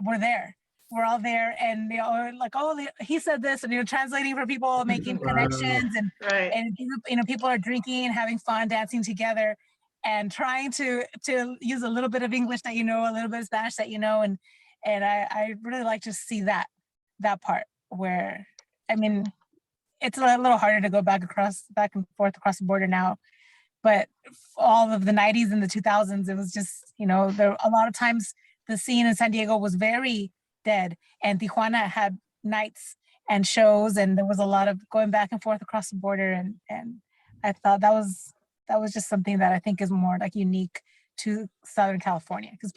we're there. We're all there, and they all like, oh, he said this, and, you know, translating for people, making connections, and Right. and you know, people are drinking and having fun, dancing together, and trying to use a little bit of English that you know, a little bit of Spanish that you know, and I really like to see that part where, I mean, it's a little harder to go back and forth across the border now. But all of the 90s and the 2000s, it was just, you know, there a lot of times the scene in San Diego was very dead, and Tijuana had nights and shows, and there was a lot of going back and forth across the border. And I thought that was just something that I think is more like unique to Southern California, because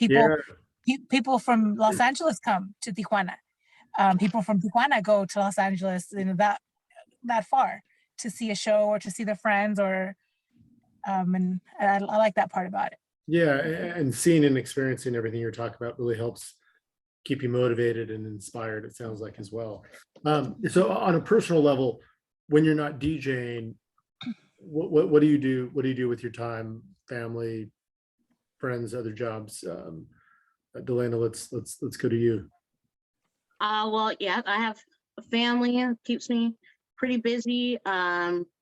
people from Los Angeles come to Tijuana. People from Tijuana go to Los Angeles, you know, that far to see a show or to see their friends, or and I like that part about it. Yeah, and seeing and experiencing everything you're talking about really helps keep you motivated and inspired, it sounds like, as well. So on a personal level, when you're not DJing, what do you do? What do you do with your time, family, friends, other jobs? Delana, let's go to you. Well, yeah, I have a family. It keeps me pretty busy.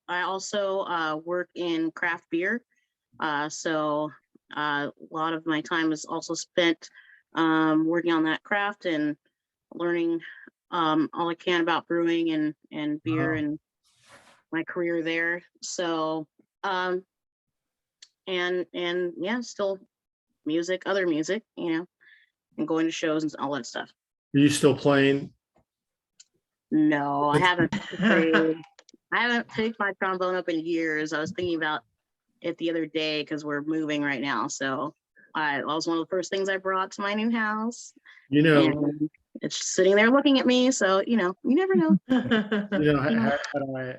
I also work in craft beer. So a lot of my time is also spent working on that craft and learning all I can about brewing and beer and my career there. So and yeah, still music, other music, you know, and going to shows and all that stuff. Are you still playing? No, I haven't played. I haven't picked my trombone up in years. I was thinking about it the other day because we're moving right now. So that was one of the first things I brought to my new house. You know, and it's just sitting there looking at me. So, you know, you never know. you know,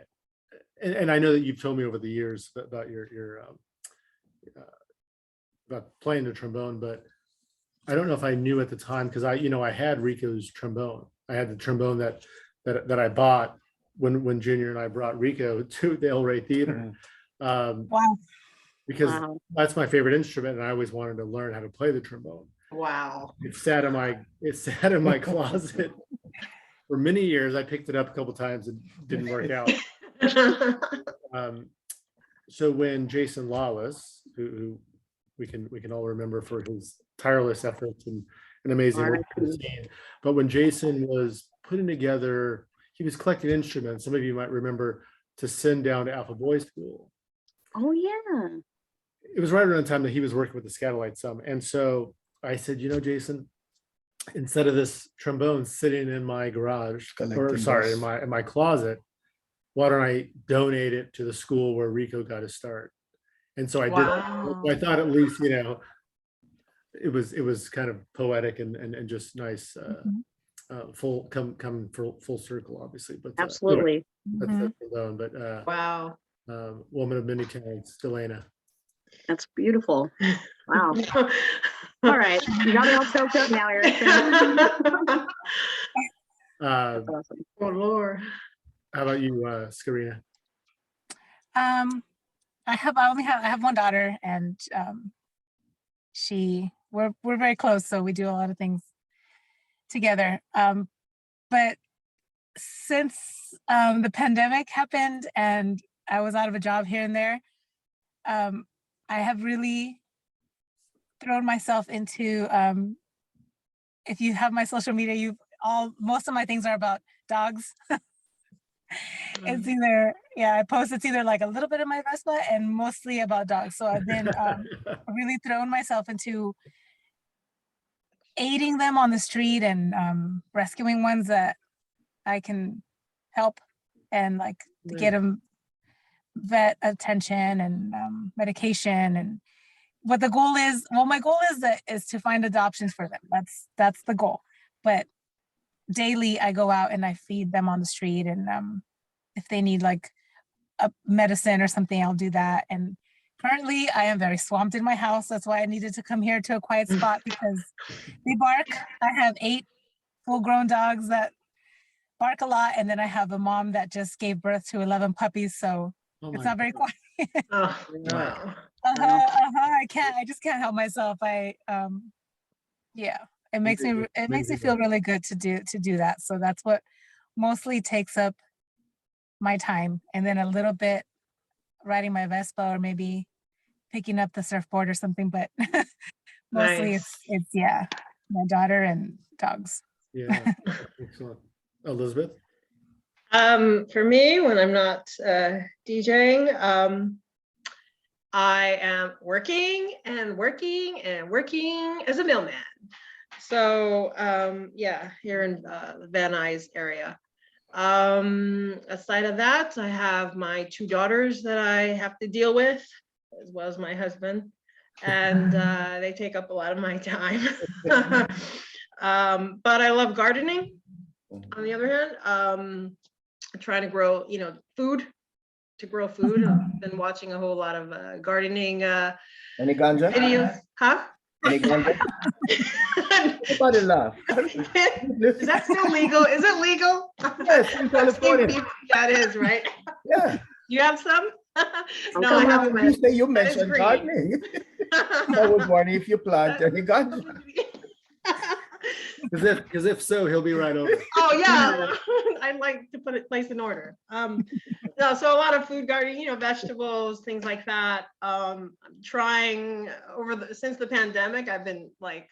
and I know that you've told me over the years about your about playing the trombone, but I don't know if I knew at the time, because I had Rico's trombone. I had the trombone that I bought when Junior and I brought Rico to the El Rey Theater. Wow. Because Wow. that's my favorite instrument, and I always wanted to learn how to play the trombone. Wow. It sat in my closet for many years. I picked it up a couple times and didn't work out. So when Jason Lawless, who we can all remember for his tireless efforts and amazing work on the scene, but when Jason was putting together, he was collecting instruments. Some of you might remember, to send down to Alpha Boy School. Oh yeah. It was right around the time that he was working with the Scatterlight some. And so I said, Jason, instead of this trombone sitting in my garage, in my closet, why don't I donate it to the school where Rico got his start? And so I did. I thought at least, it was kind of poetic and just nice, full circle, obviously. But Absolutely. that's the trombone. But Wow. woman of many talents, Delana. That's beautiful. Wow. All right. You got me all choked up now, Eric. That's awesome. Oh Lord. How about you, Skarina? I have one daughter, and we're very close, so we do a lot of things together. But since the pandemic happened and I was out of a job here and there, I have really thrown myself into, if you have my social media, most of my things are about dogs. It's either, I post, it's either like a little bit of my Vespa and mostly about dogs. So I've been really thrown myself into aiding them on the street and rescuing ones that I can help and like get them vet attention and medication. And what the goal is, my goal is to find adoptions for them. That's the goal. But daily I go out and I feed them on the street, and if they need like a medicine or something, I'll do that. And currently I am very swamped in my house. That's why I needed to come here to a quiet spot, because they bark. I have 8 full-grown dogs that bark a lot, and then I have a mom that just gave birth to 11 puppies, so it's not very quiet. Oh, wow. I just can't help myself. It makes me feel really good to do that. So that's what mostly takes up my time, and then a little bit riding my Vespa or maybe picking up the surfboard or something, but mostly it's my daughter and dogs. Yeah, excellent. Elizabeth? For me, when I'm not DJing, I am working as a mailman. So here in the Van Nuys area. Aside of that, I have my 2 daughters that I have to deal with, as well as my husband, and they take up a lot of my time. But I love gardening. On the other hand, I'm trying to grow, food. I've been watching a whole lot of gardening Any ganja? videos. Huh? Any ganja? Nobody laugh. Is that still legal? Is it legal? Yes, in California. That is, right? Yeah. You have some? No, Come I on, haven't. you say you That is mentioned green. gardening. I was wondering if you plant any ganja. Because if so, he'll be right over. Oh yeah, I'd like to put it place in order. No, so a lot of food gardening, vegetables, things like that. I'm trying since the pandemic, I've been like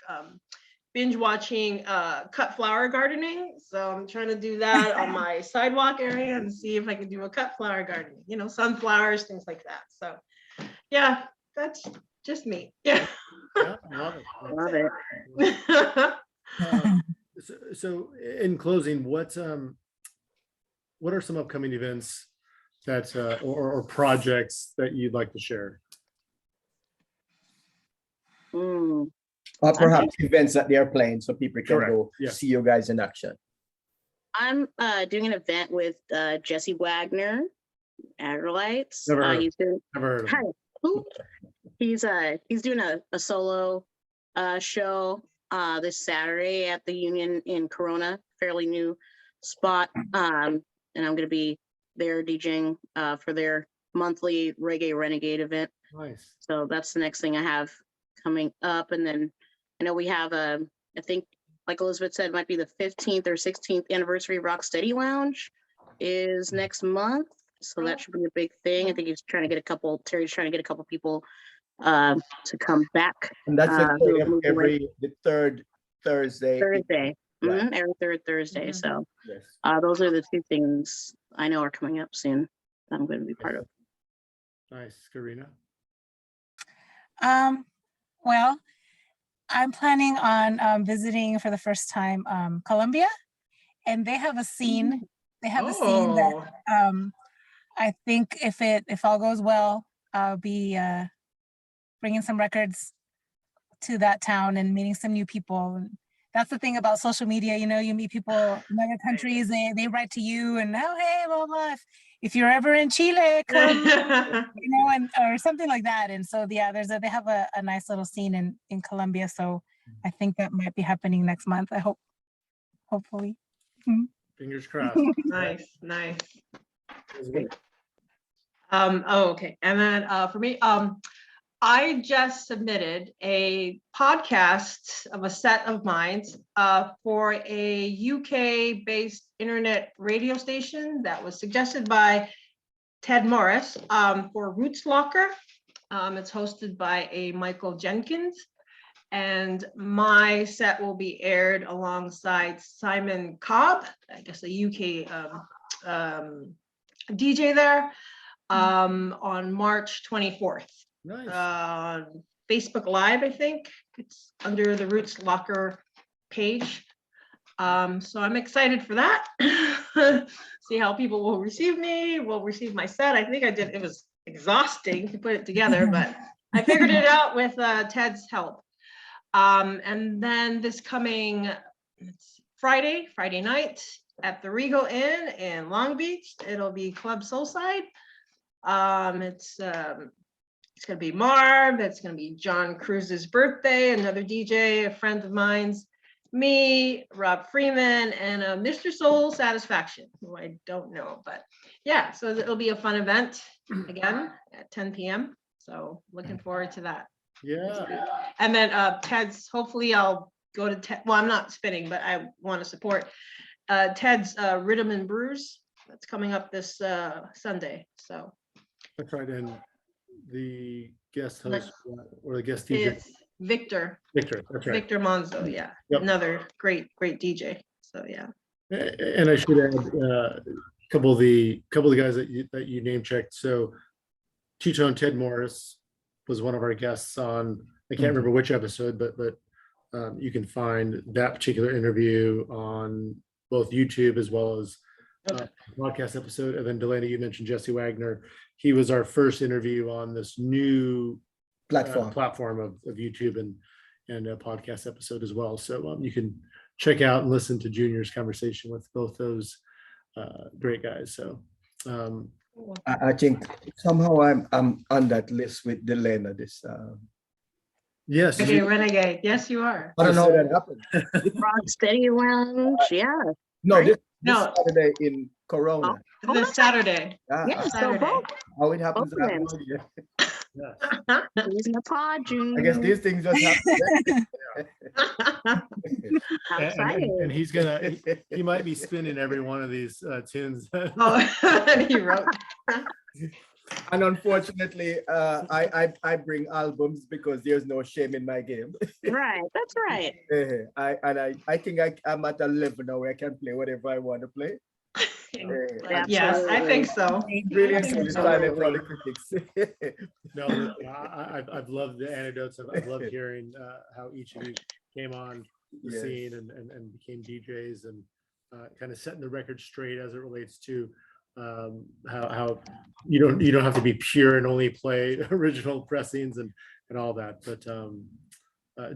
binge watching cut flower gardening. So I'm trying to do that on my sidewalk area and see if I can do a cut flower gardening, sunflowers, things like that. So yeah, that's just me. Yeah. Yeah, love it. Love it. So in closing, what are some upcoming events that or projects that you'd like to share? Or perhaps events that they're playing so people can Correct. go see you guys in action. I'm doing an event with Jesse Wagner, Agrolites. Never heard of Hi. him. Who? He's doing a solo show this Saturday at the Union in Corona, fairly new spot. and I'm going to be there DJing for their monthly Reggae Renegade event. Nice. So that's the next thing I have coming up. And then I know we have I think, like Elizabeth said, it might be the 15th or 16th anniversary Rocksteady Lounge is next month. So that should be a big thing. I think Terry's trying to get a couple people to come back. And that's Every the third Thursday. Thursday. Right. Every third Thursday. Mhm. So Yes. those are the two things I know are coming up soon that I'm going to be part of. Nice. Skarina. Well, I'm planning on visiting for the first time Colombia, and they have a scene. They have a scene that I think if all goes well, I'll be bringing some records to that town and meeting some new people. And that's the thing about social media, you know, you meet people in other countries, they write to you and, oh, hey, blah, blah. If you're ever in Chile, come, you know, and or something like that. And so, yeah, they have a nice little scene in Colombia. So I think that might be happening next month. I hope, hopefully. Fingers crossed. Nice. Elizabeth? Okay. And then for me, I just submitted a podcast of a set of mine for a UK-based internet radio station that was suggested by Ted Morris for Roots Locker. It's hosted by a Michael Jenkins, and my set will be aired alongside Simon Cobb, I guess a UK DJ there, on March 24th. Nice. Facebook Live, I think it's under the Roots Locker page. So I'm excited for that. See how people will receive my set. I think it was exhausting to put it together, but I figured it out with Ted's help. And then this coming Friday night at the Regal Inn in Long Beach, it'll be Club Soulside. It's going to be Marv, it's going to be John Cruz's birthday, another DJ, a friend of mine's, me, Rob Freeman, and Mr. Soul Satisfaction, who I don't know, but yeah, so it'll be a fun event again at 10 p.m. So looking forward to that. Yeah. And then Ted's, hopefully I'll go to Ted, well, I'm not spinning, but I want to support Ted's Rhythm and Brews. That's coming up this Sunday, so. That's right. And the guest host or the guest DJ. It's Victor. That's right. Victor Monzo, yeah. Yep. Another great DJ. So yeah. And I should add a couple of the guys that you name checked. So T-Tone Ted Morris was one of our guests on, I can't remember which episode, but you can find that particular interview on both YouTube as well as podcast episode. And then Delaney, you mentioned Jesse Wagner. He was our first interview on this new platform of YouTube and a podcast episode as well. So you can check out and listen to Junior's conversation with both those great guys. So I think somehow I'm on that list with Delena. This yes, Okay, Renegade. Yes, you are. I don't know how that happened. Rocksteady Lounge, yeah. No, this No. Saturday in Corona. This Saturday. Yeah, so Saturday. both. How it happens? Both I have of no idea. yes. Using the pod, Junior. I guess these things just happen. How exciting. And he might be spinning every one of these tunes. Oh, he wrote. And unfortunately, I bring albums because there's no shame in my game. Right, that's right. I think I'm at a level now where I can play whatever I want to play. Yes, I think so. Really I think excited so. by the for the critics. No, I've loved the anecdotes. I've loved hearing how each of you came on the Yes. scene and became DJs and kind of setting the record straight as it relates to how you don't have to be pure and only play original pressings and all that. But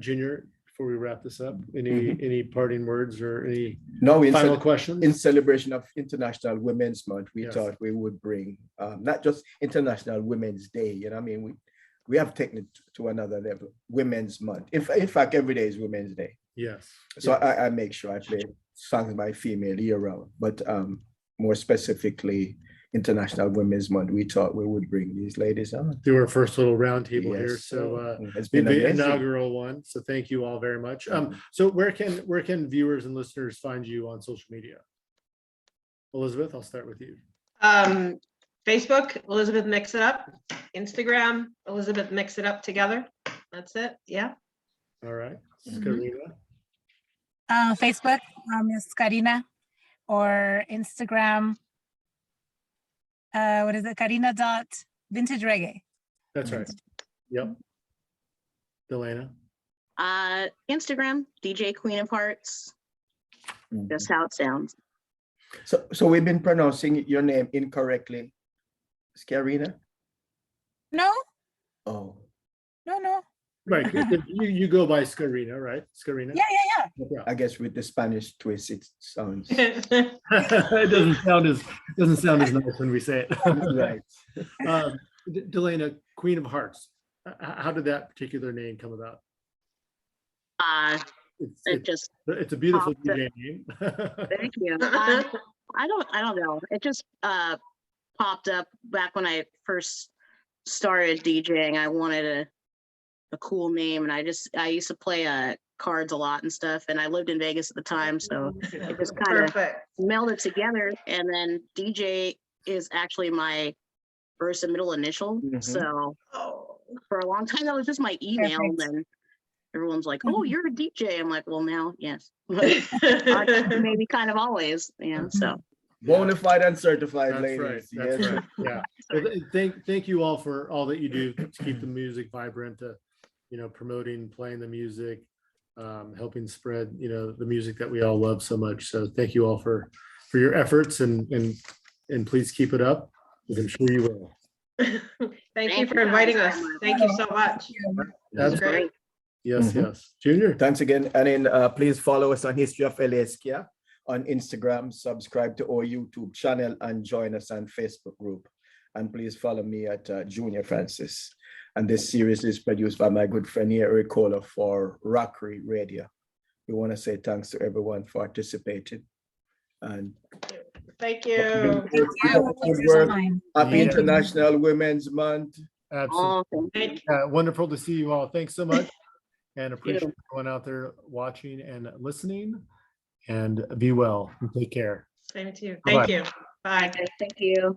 Junior, before we wrap this up, any parting words or any final questions? In celebration of International Women's Month, we Yes. thought we would bring not just International Women's Day, you know what I mean? We have taken it to another level, Women's Month. In fact, every day is Women's Day. Yes. So yes. I make sure I play songs by female year round. But more specifically International Women's Month, we thought we would bring these ladies on. Do our first little roundtable here. Yes, So it's the been amazing. inaugural one. So thank you all very much. So where can viewers and listeners find you on social media? Elizabeth, I'll start with you. Facebook, Elizabeth Mix It Up. Instagram, Elizabeth Mix It Up Together. That's it. Yeah. All right. Mhm. Skarina. Facebook is Skarina, or Instagram. What is it? Karina.vintage reggae. That's right. Yep. Delana. Instagram, DJ Queen of Hearts. Mhm. Just how it sounds. So we've been pronouncing your name incorrectly, Skarina? No, Oh, no. Right. You go by Skarina, right? Skarina. Yeah. Yeah. I guess with the Spanish twist, it sounds It doesn't sound as nice when we say it. right. Delana, Queen of Hearts. How did that particular name come about? It's a beautiful popped up. DJ name. Thank you. I don't know. It just popped up back when I first started DJing. I wanted a cool name, and I used to play cards a lot and stuff, and I lived in Vegas at the time, so it just kind of Perfect. melded together. And then DJ is actually my first and middle initial. Mhm. So Oh. for a long time that was just my email. And Perfect. then everyone's like, "Oh, you're a DJ." I'm like, "Well, now, yes." Maybe kind of always, yeah. So Bona fide and certified That's ladies. right. That's Yes. right. Yeah. Well, thank you all for all that you do to keep the music vibrant, promoting, playing the music, helping spread, the music that we all love so much. So thank you all for your efforts, and please keep it up, because I'm sure you will. Thank you for inviting us. Thank you so much. That's great. Yes, Mhm. yes. Junior. Thanks again. And then please follow us on History of LA Ska on Instagram, subscribe to our YouTube channel, and join us on Facebook group. And please follow me at Junor Francis. And this series is produced by my good friend here, Eric Kohler, for Rockery Radio. We want to say thanks to everyone for participating. And Thank you. Keep up the good work. Fine. Happy Yeah. International Women's Month. Absolutely. thank Wonderful to see you all. Thanks so much. And appreciate you. everyone out there watching and listening. And be well and take care. Same to you. Bye-bye. Thank you. Bye. Okay, thank you.